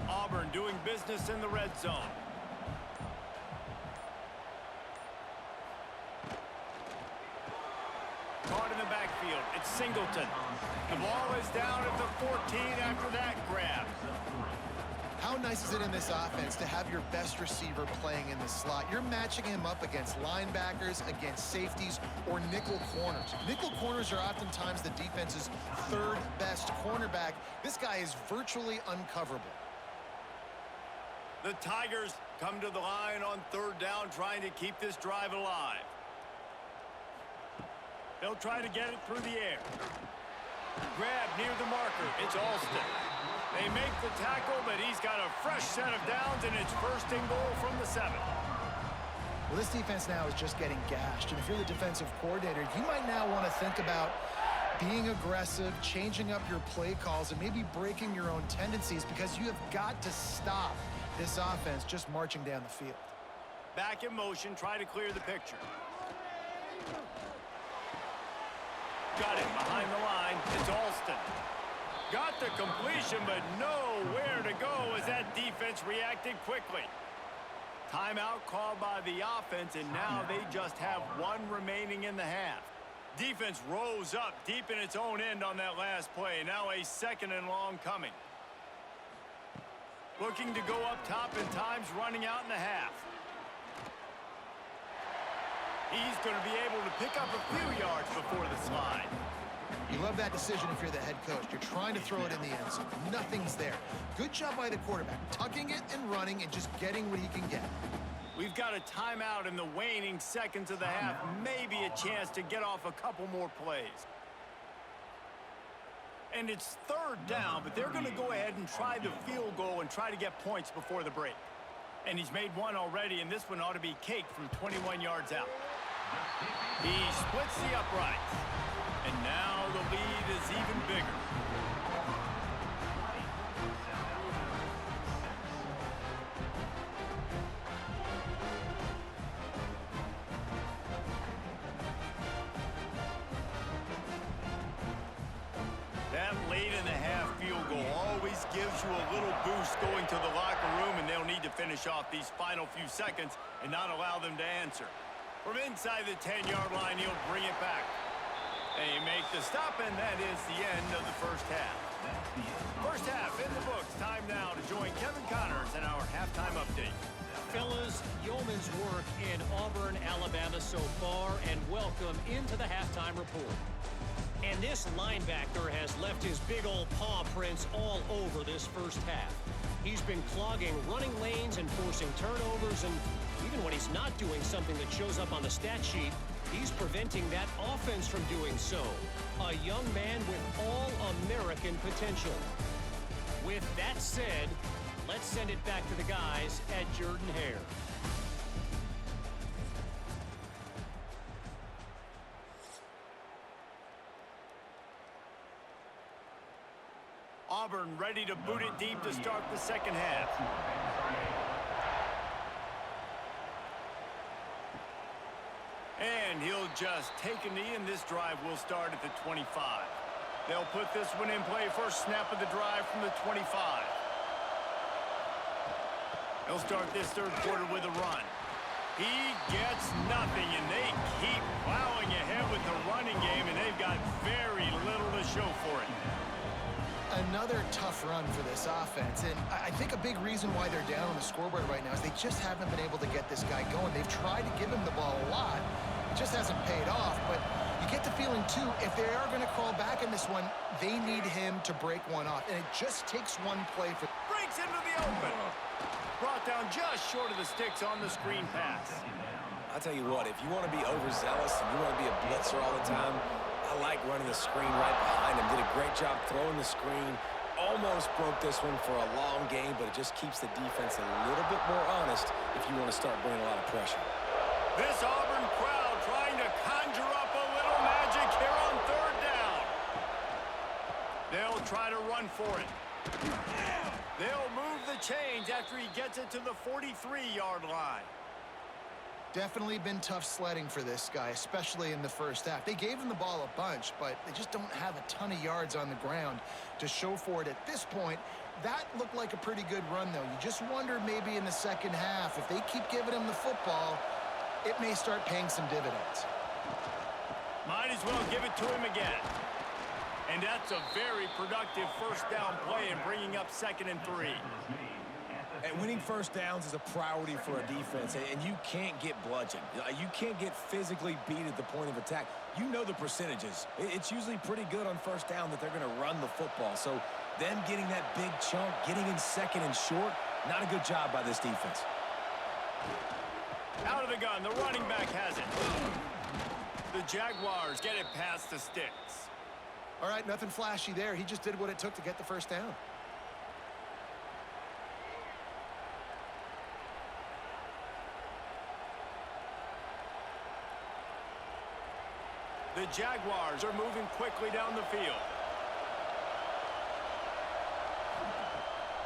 Auburn doing business in the red zone. Caught in the backfield. It's Singleton. The ball is down at the 14 after that grab. How nice is it in this offense to have your best receiver playing in the slot? You're matching him up against linebackers, against safeties, or nickel corners. Nickel corners are oftentimes the defense's 3rd best cornerback. This guy is virtually uncoverable. The Tigers come to the line on 3rd down, trying to keep this drive alive. They'll try to get it through the air. Grab near the marker. It's Alston. They make the tackle, but he's got a fresh set of downs, and it's 1st and goal from the 7. Well, this defense now is just getting gashed, and if you're the defensive coordinator, you might now want to think about being aggressive, changing up your play calls, and maybe breaking your own tendencies, because you have got to stop this offense just marching down the field. Back in motion, try to clear the picture. Got it behind the line. It's Alston. Got the completion, but nowhere to go as that defense reacted quickly. Timeout called by the offense, and now they just have 1 remaining in the half. Defense rose up deep in its own end on that last play. Now a 2nd and long coming. Looking to go up top, and time's running out in the half. He's going to be able to pick up a few yards before the slide. You love that decision if you're the head coach. You're trying to throw it in the end zone. Nothing's there. Good job by the quarterback, tucking it and running and just getting what he can get. We've got a timeout in the waning seconds of the half. Maybe a chance to get off a couple more plays. And it's 3rd down, but they're going to go ahead and try the field goal and try to get points before the break. And he's made 1 already, and this one ought to be caked from 21 yards out. He splits the uprights. And now the lead is even bigger. That late in the half field goal always gives you a little boost going to the locker room, and they'll need to finish off these final few seconds and not allow them to answer. From inside the 10-yard line, he'll bring it back. They make the stop, and that is the end of the 1st half. First half in the books. Time now to join Kevin Connors in our halftime update. Fellas, yeoman's work in Auburn, Alabama so far, and welcome into the halftime report. And this linebacker has left his big old paw prints all over this first half. He's been clogging running lanes and forcing turnovers, and even when he's not doing something that shows up on the stat sheet, he's preventing that offense from doing so. A young man with all-American potential. With that said, let's send it back to the guys at Jordan-Hare. Auburn ready to boot it deep to start the second half. And he'll just take a knee, and this drive will start at the 25. They'll put this one in play. First snap of the drive from the 25. They'll start this third quarter with a run. He gets nothing, and they keep plowing ahead with the running game, and they've got very little to show for it. Another tough run for this offense, and I think a big reason why they're down on the scoreboard right now is they just haven't been able to get this guy going. They've tried to give him the ball a lot. It just hasn't paid off, but you get the feeling, too, if they are going to crawl back in this one, they need him to break one off, and it just takes one play for... Breaks into the open. Brought down just short of the sticks on the screen pass. I'll tell you what, if you want to be overzealous and you want to be a blitzer all the time, I like running the screen right behind him. Did a great job throwing the screen. Almost broke this one for a long game, but it just keeps the defense a little bit more honest if you want to start bringing a lot of pressure. This Auburn crowd trying to conjure up a little magic here on third down. They'll try to run for it. They'll move the chains after he gets it to the 43-yard line. Definitely been tough sledding for this guy, especially in the first half. They gave him the ball a bunch, but they just don't have a ton of yards on the ground to show for it at this point. That looked like a pretty good run, though. You just wondered maybe in the second half, if they keep giving him the football, it may start paying some dividends. Might as well give it to him again. And that's a very productive first down play and bringing up 2nd and 3. And winning first downs is a priority for a defense, and you can't get bludgeoned. You can't get physically beat at the point of attack. You know the percentages. It's usually pretty good on first down that they're going to run the football. So them getting that big chunk, getting in 2nd and short, not a good job by this defense. Out of the gun, the running back has it. The Jaguars get it past the sticks. All right, nothing flashy there. He just did what it took to get the first down. The Jaguars are moving quickly down the field.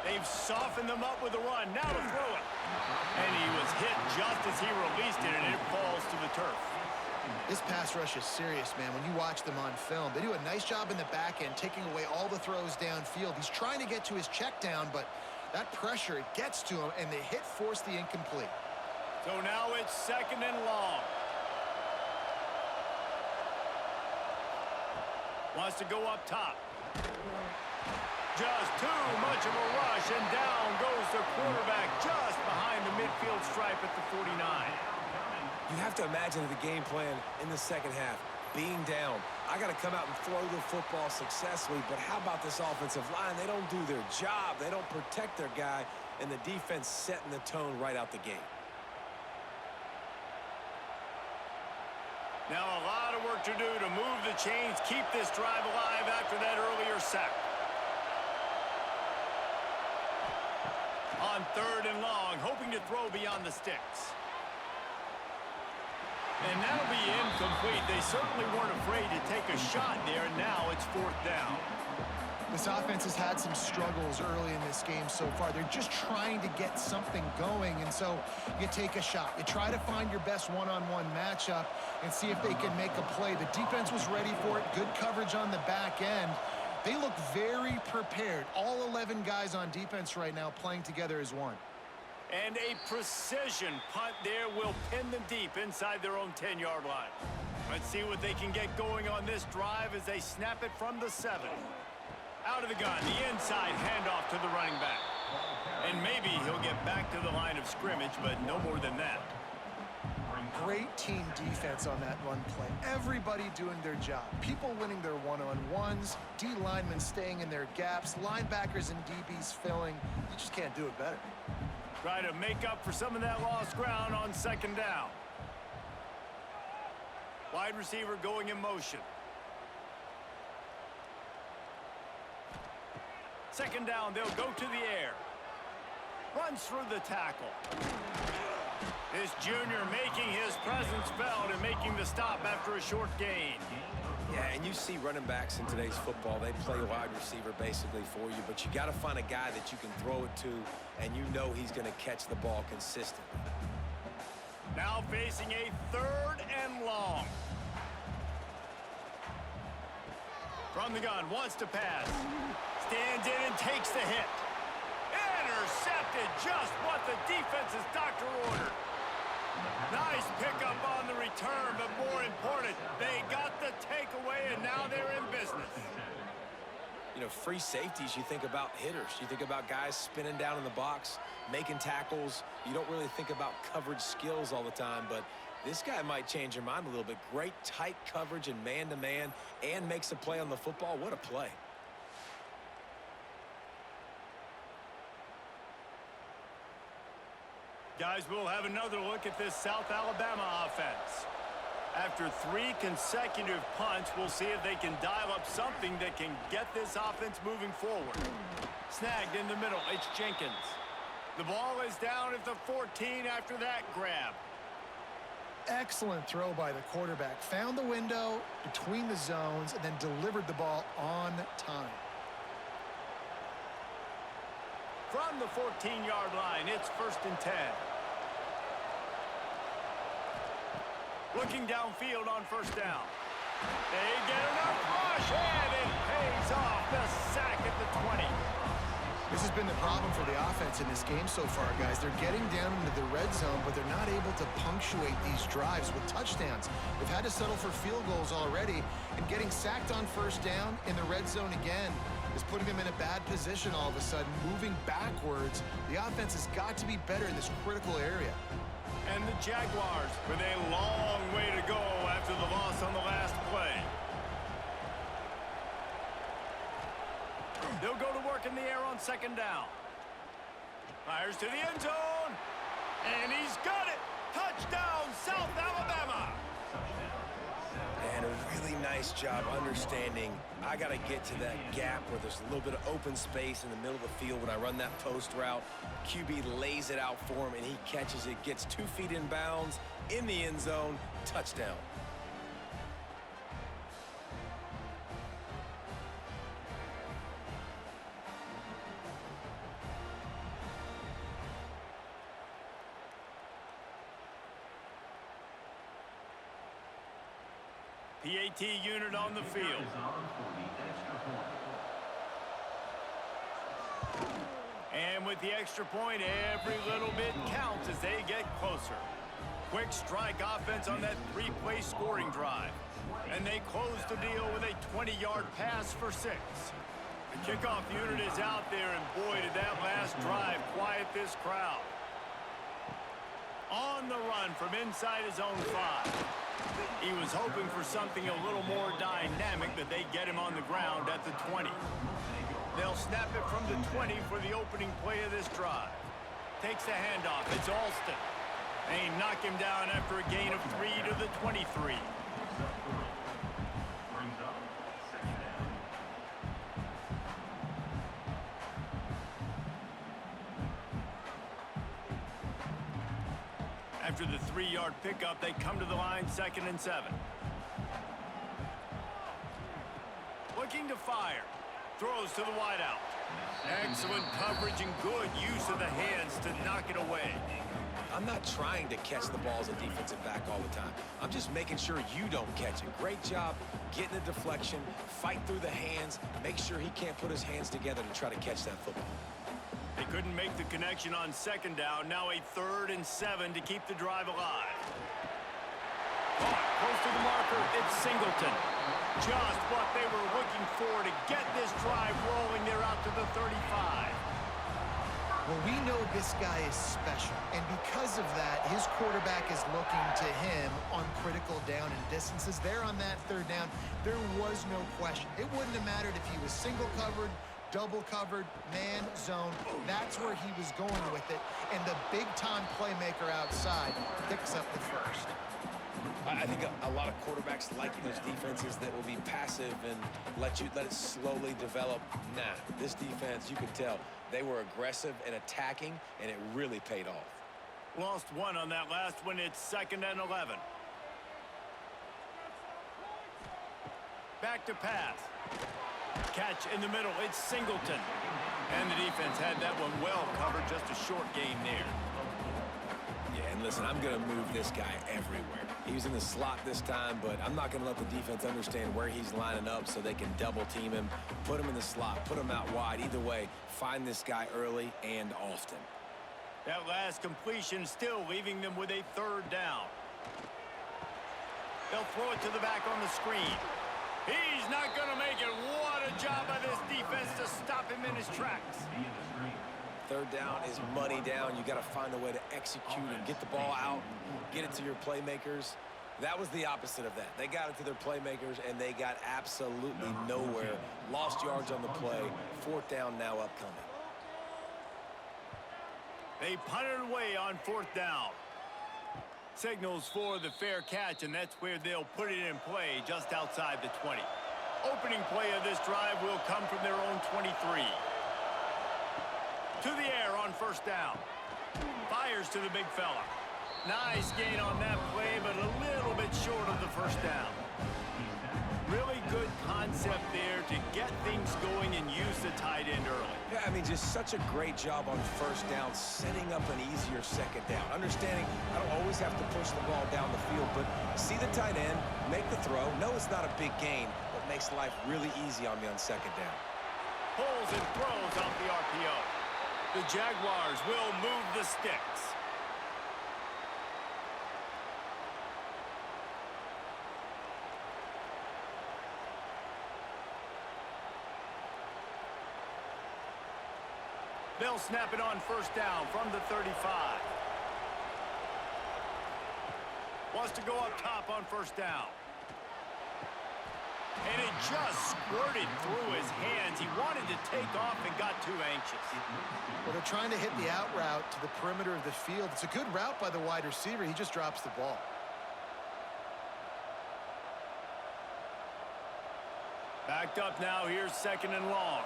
They've softened them up with a run. Now to throw it. And he was hit just as he released it, and it falls to the turf. This pass rush is serious, man. When you watch them on film, they do a nice job in the back end, taking away all the throws downfield. He's trying to get to his check down, but that pressure, it gets to him, and the hit forced the incomplete. So now it's 2nd and long. Wants to go up top. Just too much of a rush, and down goes the quarterback just behind the midfield stripe at the 49. You have to imagine the game plan in the second half. Being down, I got to come out and throw the football successfully, but how about this offensive line? They don't do their job. They don't protect their guy, and the defense setting the tone right out the gate. Now a lot of work to do to move the chains, keep this drive alive after that earlier sack. On 3rd and long, hoping to throw beyond the sticks. And that'll be incomplete. They certainly weren't afraid to take a shot there, and now it's 4th down. This offense has had some struggles early in this game so far. They're just trying to get something going, and so you take a shot. You try to find your best one-on-one matchup and see if they can make a play. The defense was ready for it. Good coverage on the back end. They look very prepared. All 11 guys on defense right now playing together as one. And a precision punt there will pin them deep inside their own 10-yard line. Let's see what they can get going on this drive as they snap it from the 7. Out of the gun, the inside handoff to the running back. And maybe he'll get back to the line of scrimmage, but no more than that. Great team defense on that run play. Everybody doing their job. People winning their one-on-ones, D linemen staying in their gaps, linebackers and DBs filling. You just can't do it better. Try to make up for some of that lost ground on second down. Wide receiver going in motion. Second down, they'll go to the air. Runs through the tackle. This junior making his presence felt and making the stop after a short gain. Yeah, and you see running backs in today's football, they play wide receiver basically for you, but you got to find a guy that you can throw it to, and you know he's going to catch the ball consistently. Now facing a 3rd and long. From the gun, wants to pass. Stands in and takes the hit. Intercepted, just what the defense's doctor ordered. Nice pickup on the return, but more important, they got the takeaway, and now they're in business. You know, free safeties, you think about hitters. You think about guys spinning down in the box, making tackles. You don't really think about coverage skills all the time, but this guy might change your mind a little bit. Great tight coverage and man-to-man, and makes a play on the football. What a play. Guys, we'll have another look at this South Alabama offense. After 3 consecutive punts, we'll see if they can dial up something that can get this offense moving forward. Snagged in the middle, it's Jenkins. The ball is down at the 14 after that grab. Excellent throw by the quarterback. Found the window between the zones and then delivered the ball on time. From the 14-yard line, it's 1st and 10. Looking downfield on 1st down. They get enough rush, and it pays off. The sack at the 20. This has been the problem for the offense in this game so far, guys. They're getting down into the red zone, but they're not able to punctuate these drives with touchdowns. They've had to settle for field goals already, and getting sacked on 1st down in the red zone again is putting them in a bad position all of a sudden, moving backwards. The offense has got to be better in this critical area. And the Jaguars with a long way to go after the loss on the last play. They'll go to work in the air on 2nd down. Fires to the end zone. And he's got it. Touchdown, South Alabama. And a really nice job understanding I got to get to that gap where there's a little bit of open space in the middle of the field when I run that post route. QB lays it out for him, and he catches it, gets 2 feet in bounds, in the end zone, touchdown. PAT unit on the field. And with the extra point, every little bit counts as they get closer. Quick strike offense on that 3-play scoring drive. And they close the deal with a 20-yard pass for 6. The kickoff unit is out there, and boy, did that last drive quiet this crowd. On the run from inside his own 5. He was hoping for something a little more dynamic, but they get him on the ground at the 20. They'll snap it from the 20 for the opening play of this drive. Takes the handoff. It's Alston. They knock him down after a gain of 3 to the 23. After the 3-yard pickup, they come to the line 2nd and 7. Looking to fire. Throws to the wideout. Excellent coverage and good use of the hands to knock it away. I'm not trying to catch the ball as a defensive back all the time. I'm just making sure you don't catch it. Great job getting the deflection, fight through the hands, make sure he can't put his hands together to try to catch that football. They couldn't make the connection on 2nd down. Now a 3rd and 7 to keep the drive alive. Caught close to the marker. It's Singleton. Just what they were looking for to get this drive rolling there out to the 35. Well, we know this guy is special, and because of that, his quarterback is looking to him on critical down and distances. There on that third down, there was no question. It wouldn't have mattered if he was single covered, double covered, man, zone. That's where he was going with it, and the big-time playmaker outside picks up the first. I think a lot of quarterbacks like those defenses that will be passive and let it slowly develop. Nah, this defense, you can tell, they were aggressive and attacking, and it really paid off. Lost one on that last one. It's 2nd and 11. Back to pass. Catch in the middle. It's Singleton. And the defense had that one well covered. Just a short gain there. Yeah, and listen, I'm going to move this guy everywhere. He was in the slot this time, but I'm not going to let the defense understand where he's lining up so they can double team him, put him in the slot, put him out wide. Either way, find this guy early and often. That last completion still leaving them with a 3rd down. They'll throw it to the back on the screen. He's not going to make it. What a job by this defense to stop him in his tracks. 3rd down is money down. You got to find a way to execute and get the ball out, get it to your playmakers. That was the opposite of that. They got it to their playmakers, and they got absolutely nowhere. Lost yards on the play. 4th down now upcoming. They punted away on 4th down. Signals for the fair catch, and that's where they'll put it in play just outside the 20. Opening play of this drive will come from their own 23. To the air on 1st down. Fires to the big fella. Nice gain on that play, but a little bit short of the 1st down. Really good concept there to get things going and use the tight end early. Yeah, I mean, just such a great job on 1st down, setting up an easier 2nd down. Understanding I don't always have to push the ball down the field, but see the tight end, make the throw. No, it's not a big gain, but makes life really easy on me on 2nd down. Pulls and throws off the RPO. The Jaguars will move the sticks. They'll snap it on 1st down from the 35. Wants to go up top on 1st down. And it just squirted through his hands. He wanted to take off and got too anxious. Well, they're trying to hit the out route to the perimeter of the field. It's a good route by the wide receiver. He just drops the ball. Backed up now. Here's 2nd and long.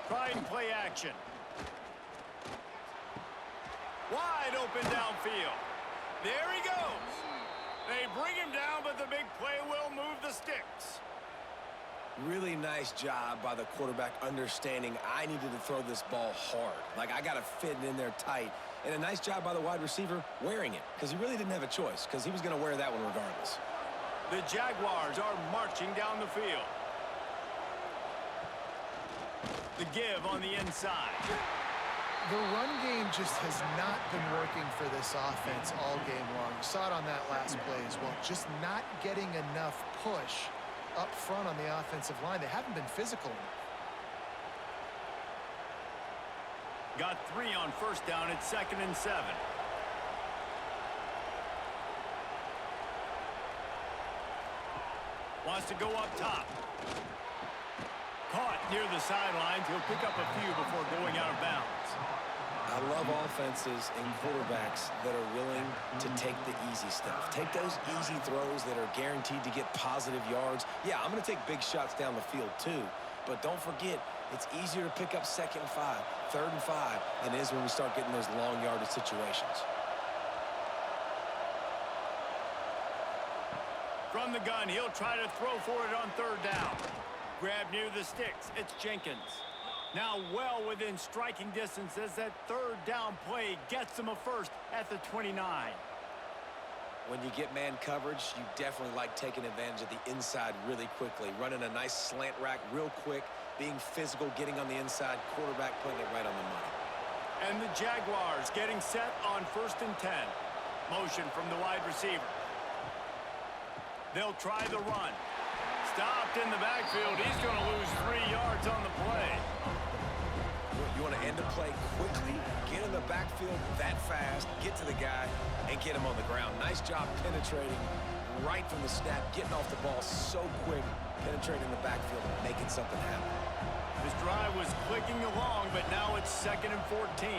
Trying play action. Wide open downfield. There he goes. They bring him down, but the big play will move the sticks. Really nice job by the quarterback understanding I needed to throw this ball hard. Like, I got to fit it in there tight. And a nice job by the wide receiver wearing it, because he really didn't have a choice, because he was going to wear that one regardless. The Jaguars are marching down the field. The give on the inside. The run game just has not been working for this offense all game long. You saw it on that last play as well. Just not getting enough push up front on the offensive line. They haven't been physical enough. Got 3 on 1st down. It's 2nd and 7. Wants to go up top. Caught near the sidelines. He'll pick up a few before going out of bounds. I love offenses and quarterbacks that are willing to take the easy stuff. Take those easy throws that are guaranteed to get positive yards. Yeah, I'm going to take big shots down the field too. But don't forget, it's easier to pick up 2nd and 5, 3rd and 5 than it is when we start getting those long yardage situations. From the gun, he'll try to throw for it on 3rd down. Grab near the sticks. It's Jenkins. Now well within striking distance as that 3rd down play gets him a first at the 29. When you get man coverage, you definitely like taking advantage of the inside really quickly. Running a nice slant rack real quick, being physical, getting on the inside, quarterback putting it right on the money. And the Jaguars getting set on 1st and 10. Motion from the wide receiver. They'll try the run. Stopped in the backfield. He's going to lose 3 yards on the play. You want to end the play quickly, get in the backfield that fast, get to the guy, and get him on the ground. Nice job penetrating right from the snap, getting off the ball so quick, penetrating the backfield and making something happen. This drive was clicking along, but now it's 2nd and 14.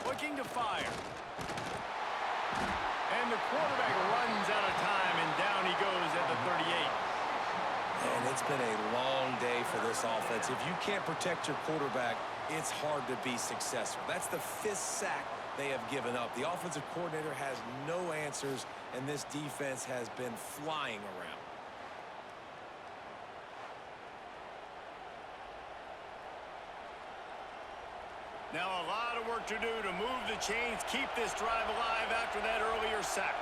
Looking to fire. And the quarterback runs out of time, and down he goes at the 38. And it's been a long day for this offense. If you can't protect your quarterback, it's hard to be successful. That's the 5th sack they have given up. The offensive coordinator has no answers, and this defense has been flying around. Now a lot of work to do to move the chains, keep this drive alive after that earlier sack.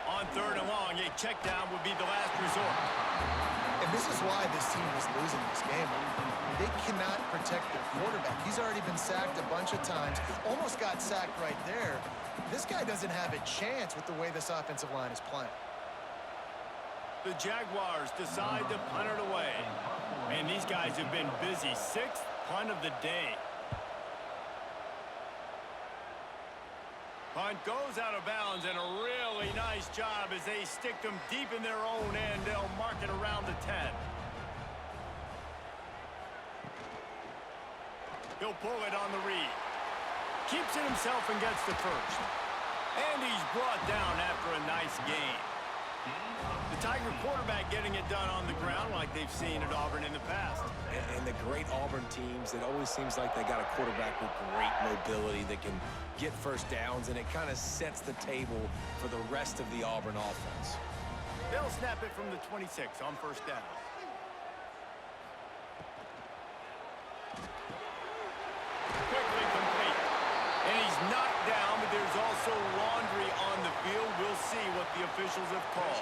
On 3rd and long, a check down would be the last resort. And this is why this team is losing this game. They cannot protect their quarterback. He's already been sacked a bunch of times, almost got sacked right there. This guy doesn't have a chance with the way this offensive line is playing. The Jaguars decide to punt it away. Man, these guys have been busy. 6th punt of the day. Punt goes out of bounds, and a really nice job as they stick them deep in their own end. They'll mark it around the 10. He'll pull it on the read. Keeps it himself and gets the first. And he's brought down after a nice gain. The Tiger quarterback getting it done on the ground like they've seen at Auburn in the past. And the great Auburn teams, it always seems like they got a quarterback with great mobility that can get first downs, and it kind of sets the table for the rest of the Auburn offense. They'll snap it from the 26 on 1st down. Quickly complete. And he's knocked down, but there's also laundry on the field. We'll see what the officials have called.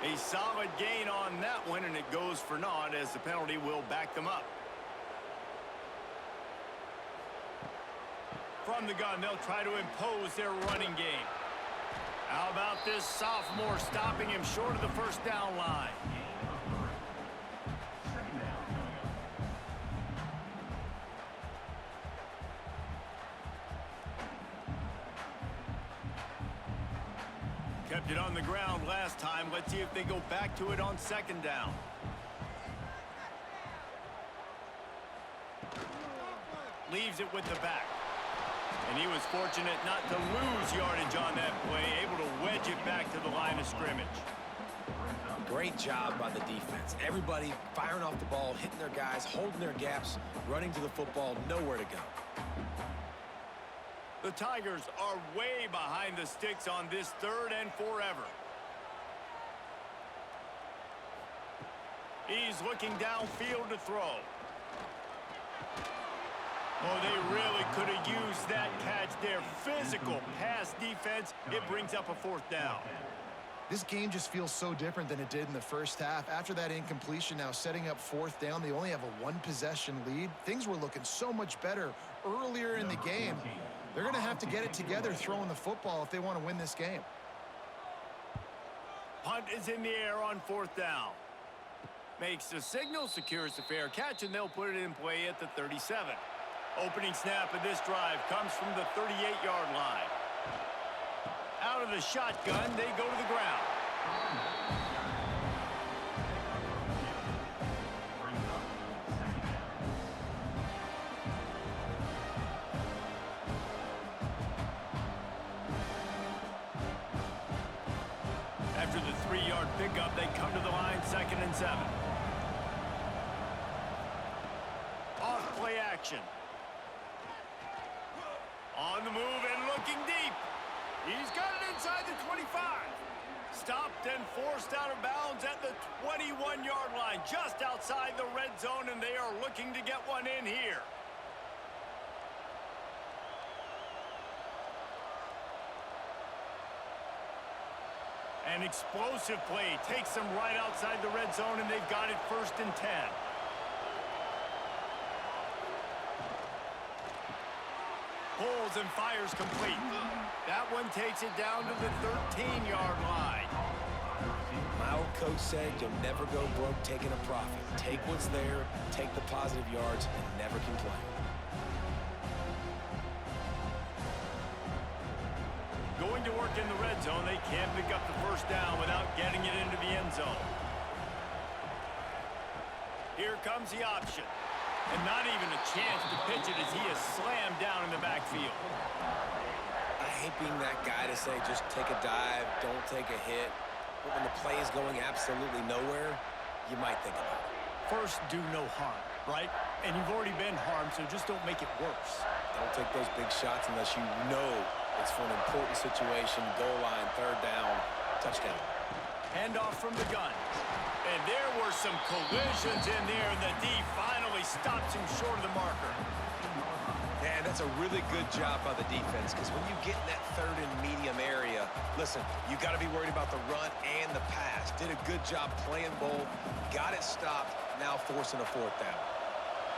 A solid gain on that one, and it goes for naught as the penalty will back them up. From the gun, they'll try to impose their running game. How about this sophomore stopping him short of the 1st down line? Kept it on the ground last time. Let's see if they go back to it on 2nd down. Leaves it with the back. And he was fortunate not to lose yardage on that play, able to wedge it back to the line of scrimmage. Great job by the defense. Everybody firing off the ball, hitting their guys, holding their gaps, running to the football, nowhere to go. The Tigers are way behind the sticks on this 3rd and forever. He's looking downfield to throw. Oh, they really could have used that catch there. Physical pass defense. It brings up a 4th down. This game just feels so different than it did in the 1st half. After that incompletion, now setting up 4th down, they only have a 1-possession lead. Things were looking so much better earlier in the game. They're going to have to get it together throwing the football if they want to win this game. Punt is in the air on 4th down. Makes the signal, secures the fair catch, and they'll put it in play at the 37. Opening snap of this drive comes from the 38-yard line. Out of the shotgun, they go to the ground. After the 3-yard pickup, they come to the line 2nd and 7. Off play action. On the move and looking deep. He's got it inside the 25. Stopped and forced out of bounds at the 21-yard line, just outside the red zone, and they are looking to get one in here. An explosive play takes them right outside the red zone, and they've got it 1st and 10. Pulls and fires complete. That one takes it down to the 13-yard line. My old coach said you'll never go broke taking a profit. Take what's there, take the positive yards, and never complain. Going to work in the red zone, they can't pick up the 1st down without getting it into the end zone. Here comes the option. And not even a chance to pitch it as he is slammed down in the backfield. I hate being that guy to say just take a dive, don't take a hit. But when the play is going absolutely nowhere, you might think about it. First, do no harm, right? And you've already been harmed, so just don't make it worse. Don't take those big shots unless you know it's for an important situation, goal line, 3rd down, touchdown. Handoff from the gun. And there were some collisions in there, and the D finally stops him short of the marker. And that's a really good job by the defense, because when you get in that 3rd and medium area, listen, you got to be worried about the run and the pass. Did a good job playing both, got it stopped, now forcing a 4th down.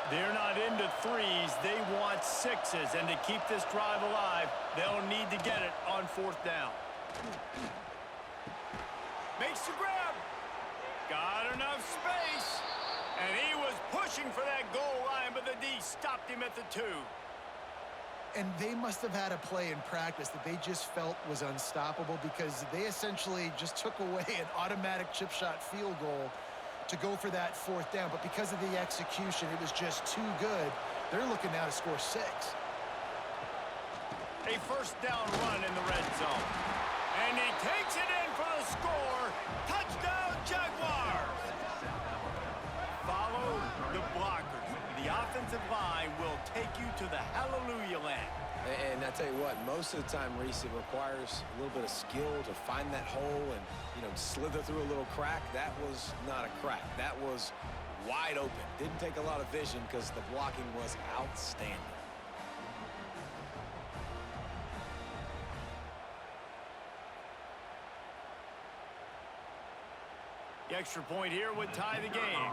They're not into 3s, they want 6s, and to keep this drive alive, they'll need to get it on 4th down. Makes the grab. Got enough space. And he was pushing for that goal line, but the D stopped him at the 2. And they must have had a play in practice that they just felt was unstoppable, because they essentially just took away an automatic chip shot field goal to go for that 4th down. But because of the execution, it was just too good. They're looking now to score 6. A 1st down run in the red zone. And he takes it in for the score. Touchdown, Jaguars! Follow the blockers. The offensive line will take you to the hallelujah land. And I tell you what, most of the time, Reese, it requires a little bit of skill to find that hole and, slither through a little crack. That was not a crack. That was wide open. Didn't take a lot of vision because the blocking was outstanding. The extra point here would tie the game.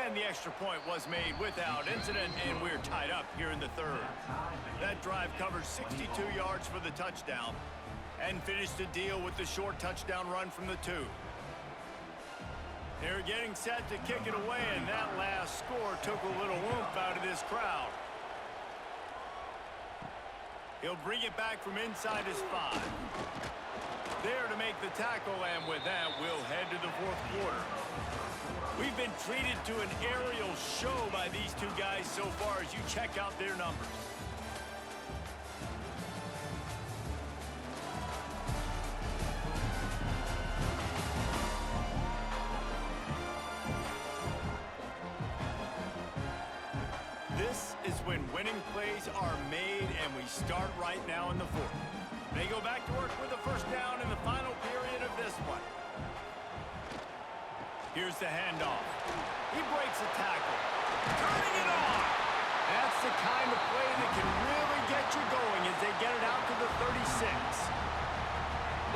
And the extra point was made without incident, and we're tied up here in the 3rd. That drive covered 62 yards for the touchdown and finished the deal with the short touchdown run from the 2. They're getting set to kick it away, and that last score took a little oomph out of this crowd. He'll bring it back from inside his 5. There to make the tackle, and with that, we'll head to the 4th quarter. We've been treated to an aerial show by these 2 guys so far as you check out their numbers. This is when winning plays are made, and we start right now in the 4th. They go back to work with the 1st down in the final period of this one. Here's the handoff. He breaks a tackle. Turning it on. That's the kind of play that can really get you going as they get it out to the 36.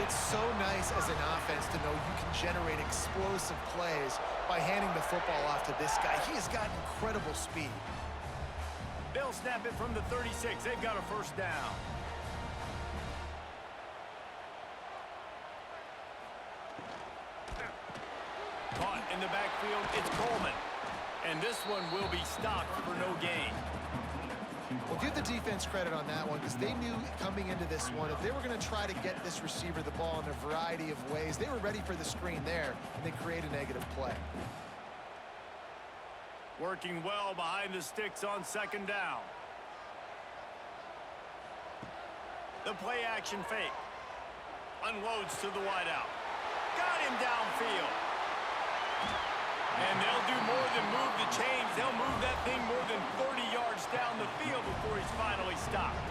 It's so nice as an offense to know you can generate explosive plays by handing the football off to this guy. He has got incredible speed. They'll snap it from the 36. They've got a 1st down. Caught in the backfield, it's Coleman. And this one will be stopped for no gain. Well, give the defense credit on that one, because they knew coming into this one, if they were going to try to get this receiver the ball in a variety of ways, they were ready for the screen there, and they create a negative play. Working well behind the sticks on 2nd down. The play action fake. Unloads to the wideout. Got him downfield. And they'll do more than move the chains. They'll move that thing more than 30 yards down the field before he's finally stopped.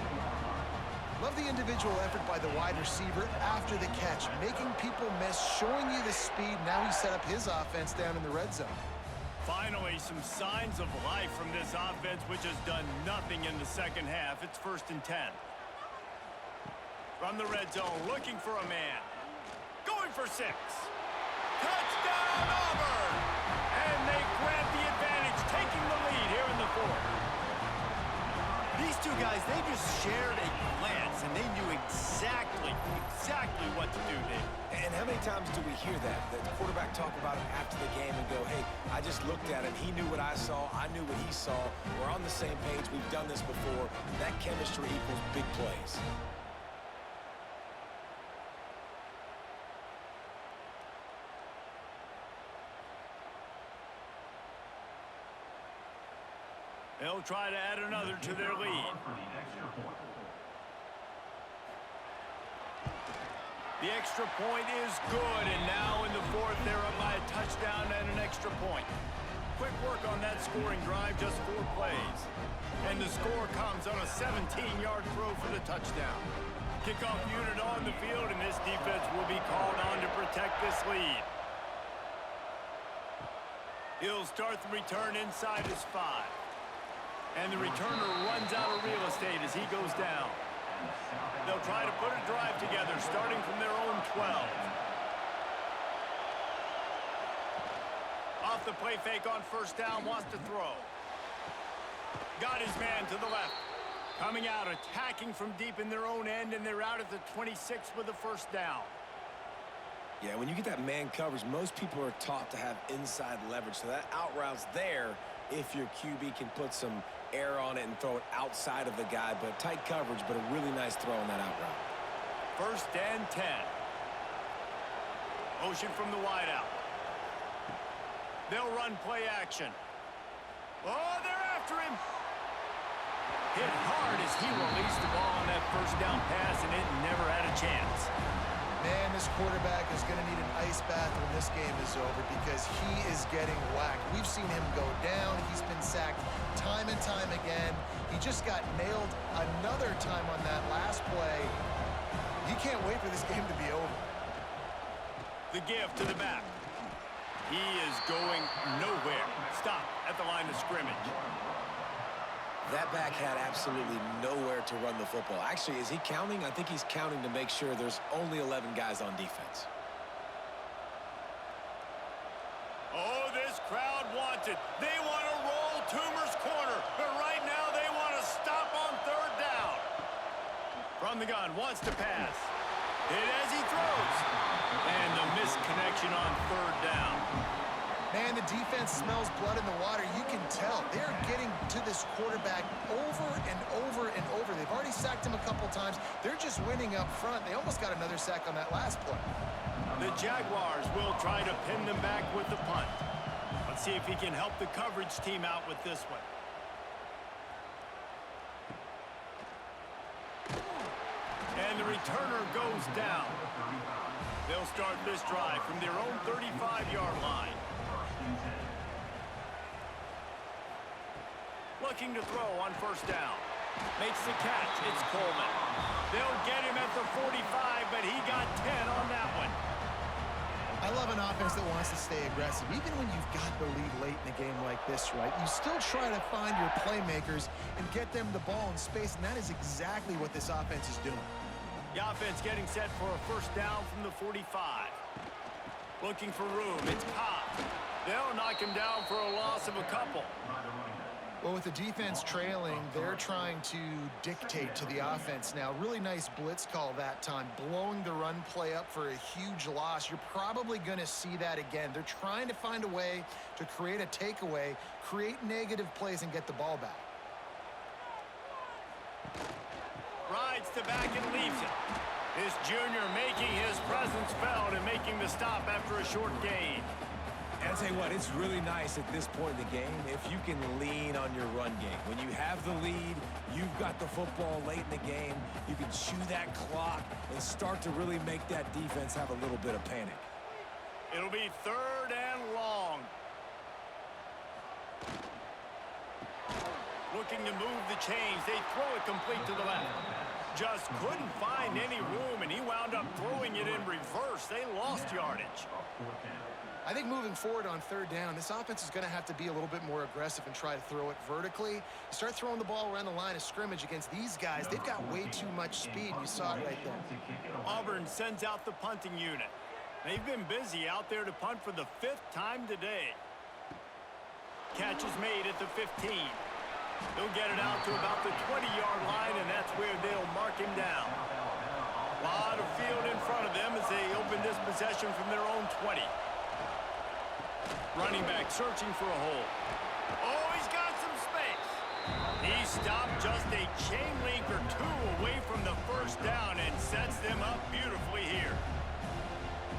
Love the individual effort by the wide receiver after the catch, making people miss, showing you the speed. Now he set up his offense down in the red zone. Finally, some signs of life from this offense, which has done nothing in the 2nd half. It's 1st and 10. From the red zone, looking for a man. Going for 6. Touchdown, Auburn! And they grab the advantage, taking the lead here in the 4th. These two guys, they just shared a glance, and they knew exactly what to do there. And how many times do we hear that? The quarterback talk about him after the game and go, hey, I just looked at him. He knew what I saw. I knew what he saw. We're on the same page. We've done this before. That chemistry equals big plays. They'll try to add another to their lead. The extra point is good, and now in the 4th, they're up by a touchdown and an extra point. Quick work on that scoring drive, just 4 plays. And the score comes on a 17-yard throw for the touchdown. Kickoff unit on the field, and this defense will be called on to protect this lead. He'll start the return inside his 5. And the returner runs out of real estate as he goes down. They'll try to put a drive together, starting from their own 12. Off the play fake on first down, wants to throw. Got his man to the left. Coming out, attacking from deep in their own end, and they're out at the 26 with the first down. Yeah, when you get that man coverage, most people are taught to have inside leverage. So that out route's there if your QB can put some air on it and throw it outside of the guy. But tight coverage, but a really nice throw on that out route. 1st and 10. Motion from the wideout. They'll run play action. Oh, they're after him. Hit hard as he released the ball on that first down pass, and it never had a chance. Man, this quarterback is going to need an ice bath when this game is over because he is getting whacked. We've seen him go down. He's been sacked time and time again. He just got nailed another time on that last play. He can't wait for this game to be over. The give to the back. He is going nowhere. Stop at the line of scrimmage. That back had absolutely nowhere to run the football. Actually, is he counting? I think he's counting to make sure there's only 11 guys on defense. Oh, this crowd wants it. They want to roll Toomer's corner, but right now they want to stop on 3rd down. From the gun, wants to pass. Hit as he throws. And the missed connection on 3rd down. Man, the defense smells blood in the water. You can tell. They're getting to this quarterback over and over and over. They've already sacked him a couple times. They're just winning up front. They almost got another sack on that last play. The Jaguars will try to pin them back with the punt. Let's see if he can help the coverage team out with this one. And the returner goes down. They'll start this drive from their own 35-yard line. Looking to throw on first down. Makes the catch. It's Coleman. They'll get him at the 45, but he got 10 on that one. I love an offense that wants to stay aggressive. Even when you've got the lead late in a game like this, right? You still try to find your playmakers and get them the ball in space, and that is exactly what this offense is doing. The offense getting set for a first down from the 45. Looking for room. It's Cobb. They'll knock him down for a loss of a couple. Well, with the defense trailing, they're trying to dictate to the offense now. Really nice blitz call that time, blowing the run play up for a huge loss. You're probably going to see that again. They're trying to find a way to create a takeaway, create negative plays, and get the ball back. Rides to back and leaves it. This junior making his presence felt and making the stop after a short gain. And I'll tell you what, it's really nice at this point in the game if you can lean on your run game. When you have the lead, you've got the football late in the game, you can chew that clock and start to really make that defense have a little bit of panic. It'll be 3rd and long. Looking to move the chains. They throw it complete to the left. Just couldn't find any room, and he wound up throwing it in reverse. They lost yardage. I think moving forward on third down, this offense is going to have to be a little bit more aggressive and try to throw it vertically. You start throwing the ball around the line of scrimmage against these guys, they've got way too much speed. You saw it right there. Auburn sends out the punting unit. They've been busy out there to punt for the 5th time today. Catch is made at the 15. They'll get it out to about the 20-yard line, and that's where they'll mark him down. A lot of field in front of them as they open this possession from their own 20. Running back searching for a hole. Oh, he's got some space. He stopped just a chain link or two away from the first down and sets them up beautifully here.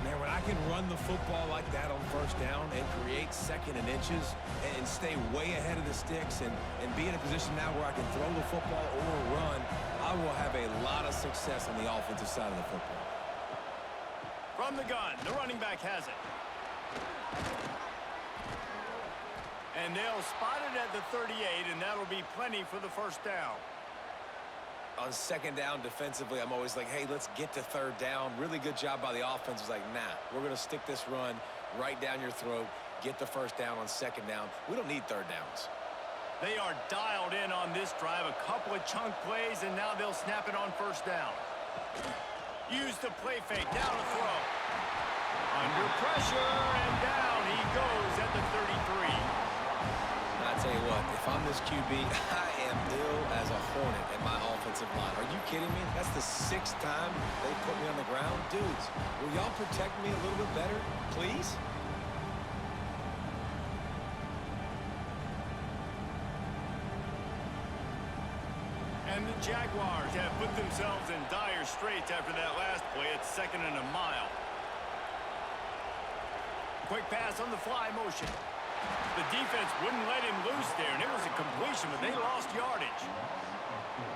Man, when I can run the football like that on first down and create second and inches and stay way ahead of the sticks and be in a position now where I can throw the football or run, I will have a lot of success on the offensive side of the football. From the gun, the running back has it. And they'll spot it at the 38, and that'll be plenty for the first down. On second down defensively, I'm always like, hey, let's get to third down. Really good job by the offense. It's like, nah, we're going to stick this run right down your throat, get the first down on second down. We don't need third downs. They are dialed in on this drive. A couple of chunk plays, and now they'll snap it on first down. Use the play fake, down to throw. Under pressure, and down he goes at the 33. I tell you what, if I'm this QB, I am ill as a hornet at my offensive line. Are you kidding me? That's the 6th time they put me on the ground. Dudes, will y'all protect me a little bit better, please? And the Jaguars have put themselves in dire straits after that last play. It's 2nd and a mile. Quick pass on the fly motion. The defense wouldn't let him loose there, and it was a completion, but they lost yardage.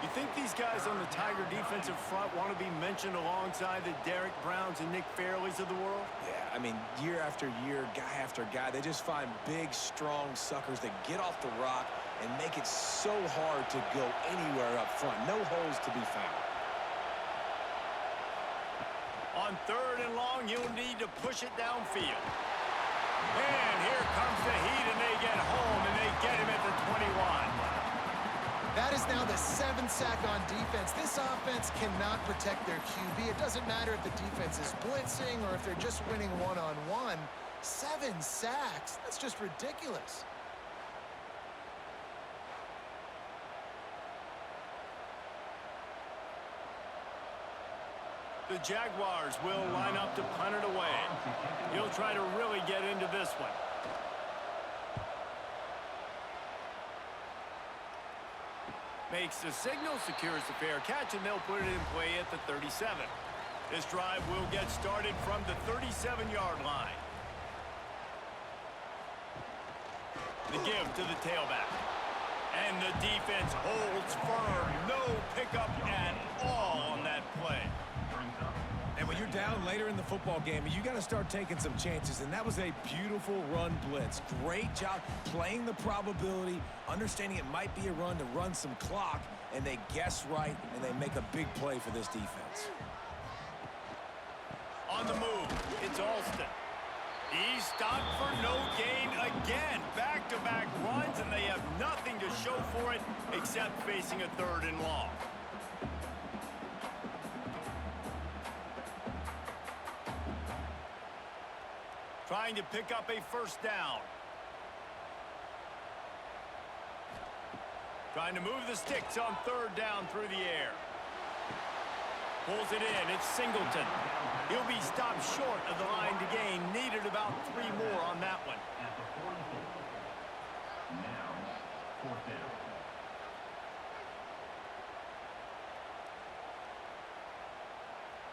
You think these guys on the Tiger defensive front want to be mentioned alongside the Derek Browns and Nick Fairleys of the world? Yeah, I mean, year after year, guy after guy, they just find big, strong suckers that get off the rock and make it so hard to go anywhere up front. No holes to be found. On 3rd and long, you'll need to push it downfield. And here comes the heat, and they get home, and they get him at the 21. That is now the 7th sack on defense. This offense cannot protect their QB. It doesn't matter if the defense is blitzing or if they're just winning one-on-one. 7 sacks. That's just ridiculous. The Jaguars will line up to punt it away. He'll try to really get into this one. Makes the signal, secures the fair catch, and they'll put it in play at the 37. This drive will get started from the 37-yard line. The give to the tailback. And the defense holds firm. No pickup at all on that play. And when you're down later in the football game, you got to start taking some chances, and that was a beautiful run blitz. Great job playing the probability, understanding it might be a run to run some clock, and they guess right, and they make a big play for this defense. On the move, it's Alston. He's stopped for no gain again. Back-to-back runs, and they have nothing to show for it except facing a 3rd and long. Trying to pick up a first down. Trying to move the sticks on 3rd down through the air. Pulls it in. It's Singleton. He'll be stopped short of the line to gain. Needed about 3 more on that one. Now, 4th down.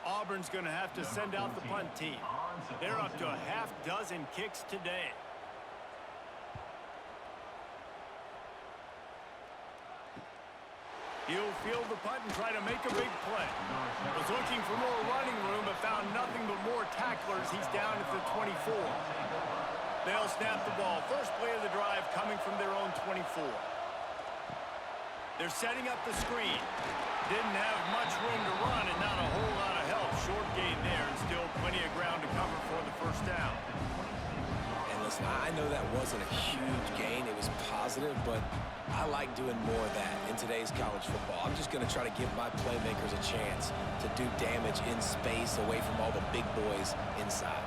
Auburn's going to have to send out the punt team. They're up to a half-dozen kicks today. He'll field the punt and try to make a big play. Was looking for more running room, but found nothing but more tacklers. He's down at the 24. They'll snap the ball. First play of the drive coming from their own 24. They're setting up the screen. Didn't have much room to run and not a whole lot of help. Short gain there and still plenty of ground to cover for the first down. And listen, I know that wasn't a huge gain. It was positive, but I like doing more of that in today's college football. I'm just going to try to give my playmakers a chance to do damage in space away from all the big boys inside.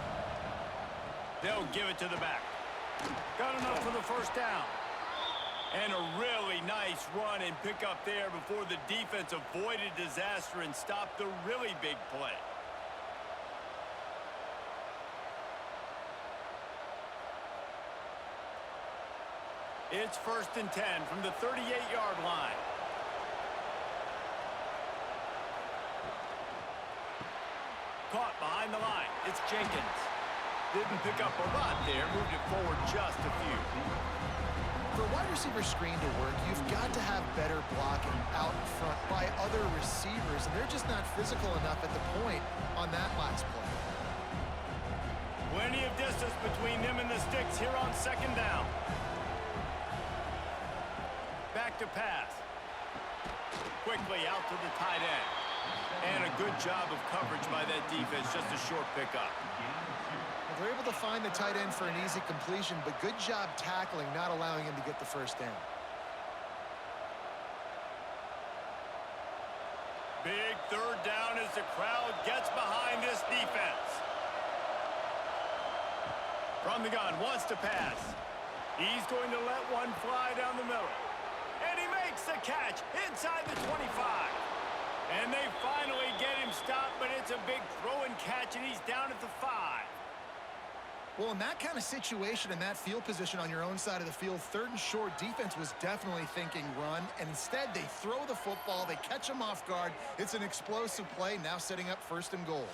They'll give it to the back. Got enough for the first down. And a really nice run and pick up there before the defense avoided disaster and stopped the really big play. It's 1st and 10 from the 38-yard line. Caught behind the line. It's Jenkins. Didn't pick up a lot there. Moved it forward just a few. For a wide receiver screen to work, you've got to have better blocking out in front by other receivers, and they're just not physical enough at the point on that last play. Plenty of distance between them and the sticks here on 2nd down. Back to pass. Quickly out to the tight end. And a good job of coverage by that defense. Just a short pickup. Well, they're able to find the tight end for an easy completion, but good job tackling, not allowing him to get the first down. Big 3rd down as the crowd gets behind this defense. From the gun, wants to pass. He's going to let one fly down the middle. And he makes the catch inside the 25. And they finally get him stopped, but it's a big throw and catch, and he's down at the 5. Well, in that kind of situation, in that field position on your own side of the field, 3rd and short, defense was definitely thinking run, and instead they throw the football, they catch him off guard. It's an explosive play, now setting up 1st and goal.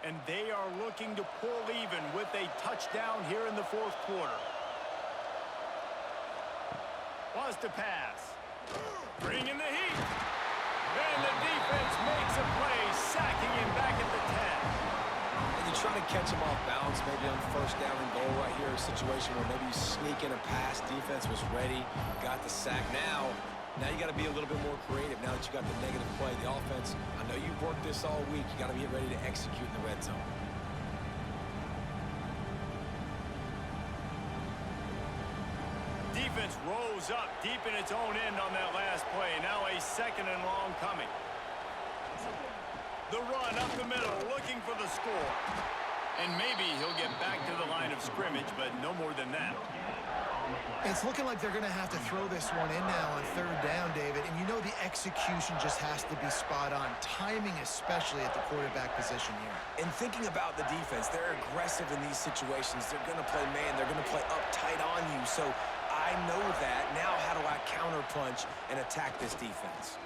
And they are looking to pull even with a touchdown here in the 4th quarter. Was to pass. Bring in the heat. And the defense makes a play, sacking him back at the 10. And you try to catch him off balance, maybe on 1st down and goal right here, a situation where maybe you sneak in a pass, defense was ready, got the sack. Now you got to be a little bit more creative now that you got the negative play. The offense, I know you've worked this all week. You got to get ready to execute in the red zone. Defense rose up deep in its own end on that last play. Now a 2nd and long coming. The run up the middle, looking for the score. And maybe he'll get back to the line of scrimmage, but no more than that. It's looking like they're going to have to throw this one in now on 3rd down, David. And you know the execution just has to be spot on. Timing, especially at the quarterback position here. And thinking about the defense, they're aggressive in these situations. They're going to play man. They're going to play up tight on you. So I know that. Now how do I counterpunch and attack this defense?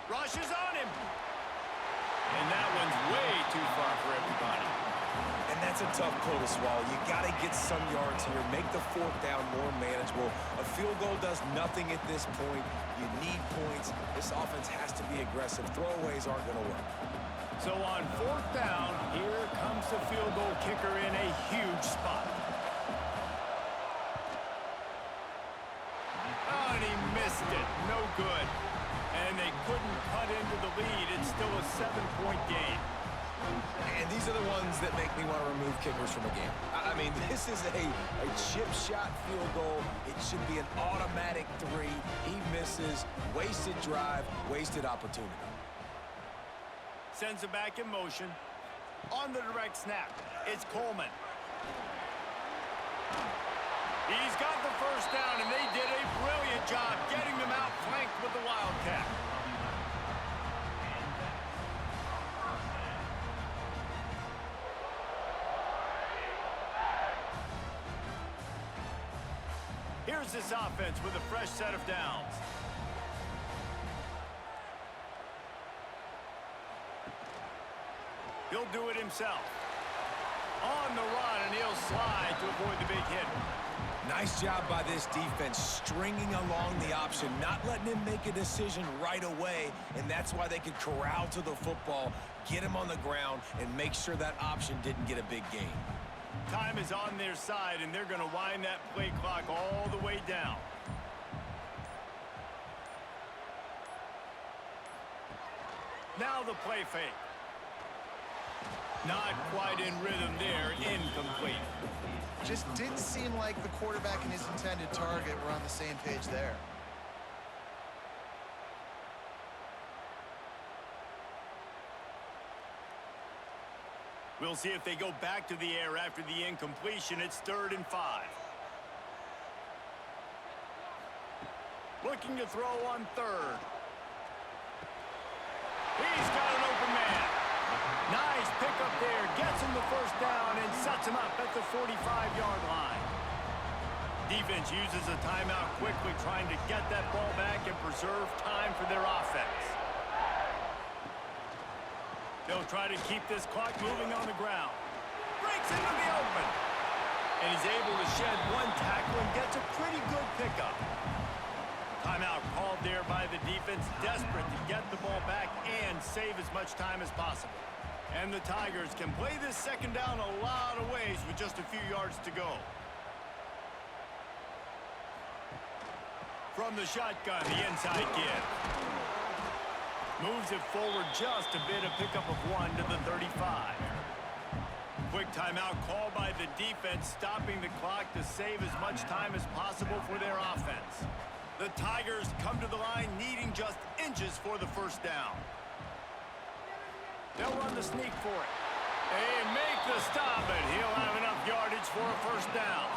Rushes on him. And that one's way too far for everybody. And that's a tough pill to swallow. You got to get some yards here. Make the 4th down more manageable. A field goal does nothing at this point. You need points. This offense has to be aggressive. Throwaways aren't going to work. So on 4th down, here comes the field goal kicker in a huge spot. Oh, and he missed it. No good. And they couldn't cut into the lead. It's still a 7-point game. And these are the ones that make me want to remove kickers from a game. I mean, this is a chip shot field goal. It should be an automatic 3. He misses. Wasted drive, wasted opportunity. Sends it back in motion. On the direct snap, it's Coleman. He's got the first down, and they did a brilliant job getting them out flanked with the Wildcat. Here's this offense with a fresh set of downs. He'll do it himself. On the run, and he'll slide to avoid the big hit. Nice job by this defense, stringing along the option, not letting him make a decision right away, and that's why they could corral to the football, get him on the ground, and make sure that option didn't get a big gain. Time is on their side, and they're going to wind that play clock all the way down. Now the play fake. Not quite in rhythm there, incomplete. Just didn't seem like the quarterback and his intended target were on the same page there. We'll see if they go back to the air after the incompletion. It's 3rd and 5. Looking to throw on 3rd. He's got an open man. Nice pickup there. Gets him the first down and sets him up at the 45-yard line. Defense uses a timeout quickly, trying to get that ball back and preserve time for their offense. They'll try to keep this clock moving on the ground. Breaks into the open. And he's able to shed one tackle and gets a pretty good pickup. Timeout called there by the defense, desperate to get the ball back and save as much time as possible. And the Tigers can play this second down a lot of ways with just a few yards to go. From the shotgun, the inside give. Moves it forward just a bit, a pickup of 1 to the 35. Quick timeout called by the defense, stopping the clock to save as much time as possible for their offense. The Tigers come to the line needing just inches for the first down. They'll run the sneak for it. They make the stop, and he'll have enough yardage for a first down.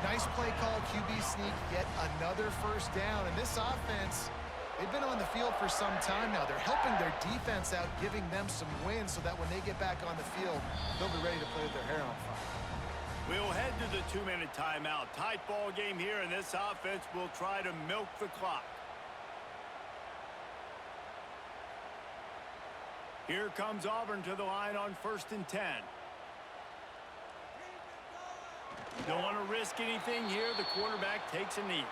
Nice play call, QB sneak, yet another first down. And this offense, they've been on the field for some time now. They're helping their defense out, giving them some wins so that when they get back on the field, they'll be ready to play with their hair on fire. We'll head to the 2-minute timeout. Tight ball game here, and this offense will try to milk the clock. Here comes Auburn to the line on 1st and 10. Don't want to risk anything here. The quarterback takes a knee.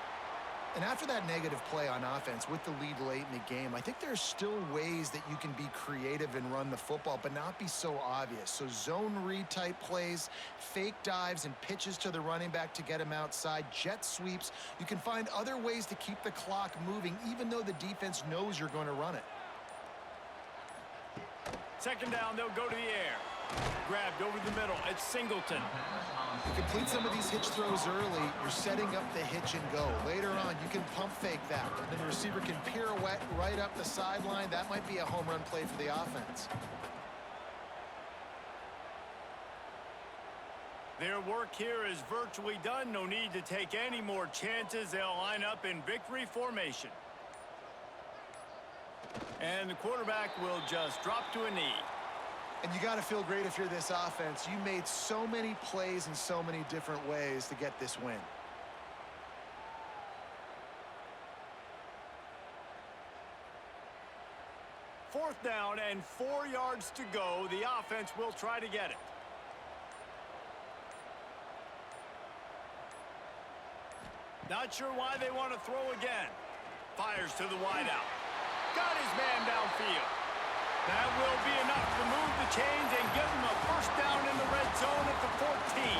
And after that negative play on offense with the lead late in the game, I think there's still ways that you can be creative and run the football, but not be so obvious. So zone read type plays, fake dives and pitches to the running back to get him outside, jet sweeps. You can find other ways to keep the clock moving, even though the defense knows you're going to run it. Second down, they'll go to the air. Grabbed over the middle. It's Singleton. You complete some of these hitch throws early, you're setting up the hitch and go. Later on, you can pump fake that, and then the receiver can pirouette right up the sideline. That might be a home run play for the offense. Their work here is virtually done. No need to take any more chances. They'll line up in victory formation. And the quarterback will just drop to a knee. And you got to feel great if you're this offense. You made so many plays in so many different ways to get this win. Fourth down and 4 yards to go. The offense will try to get it. Not sure why they want to throw again. Fires to the wideout. Got his man downfield. That will be enough to move the chains and give them a first down in the red zone at the 14.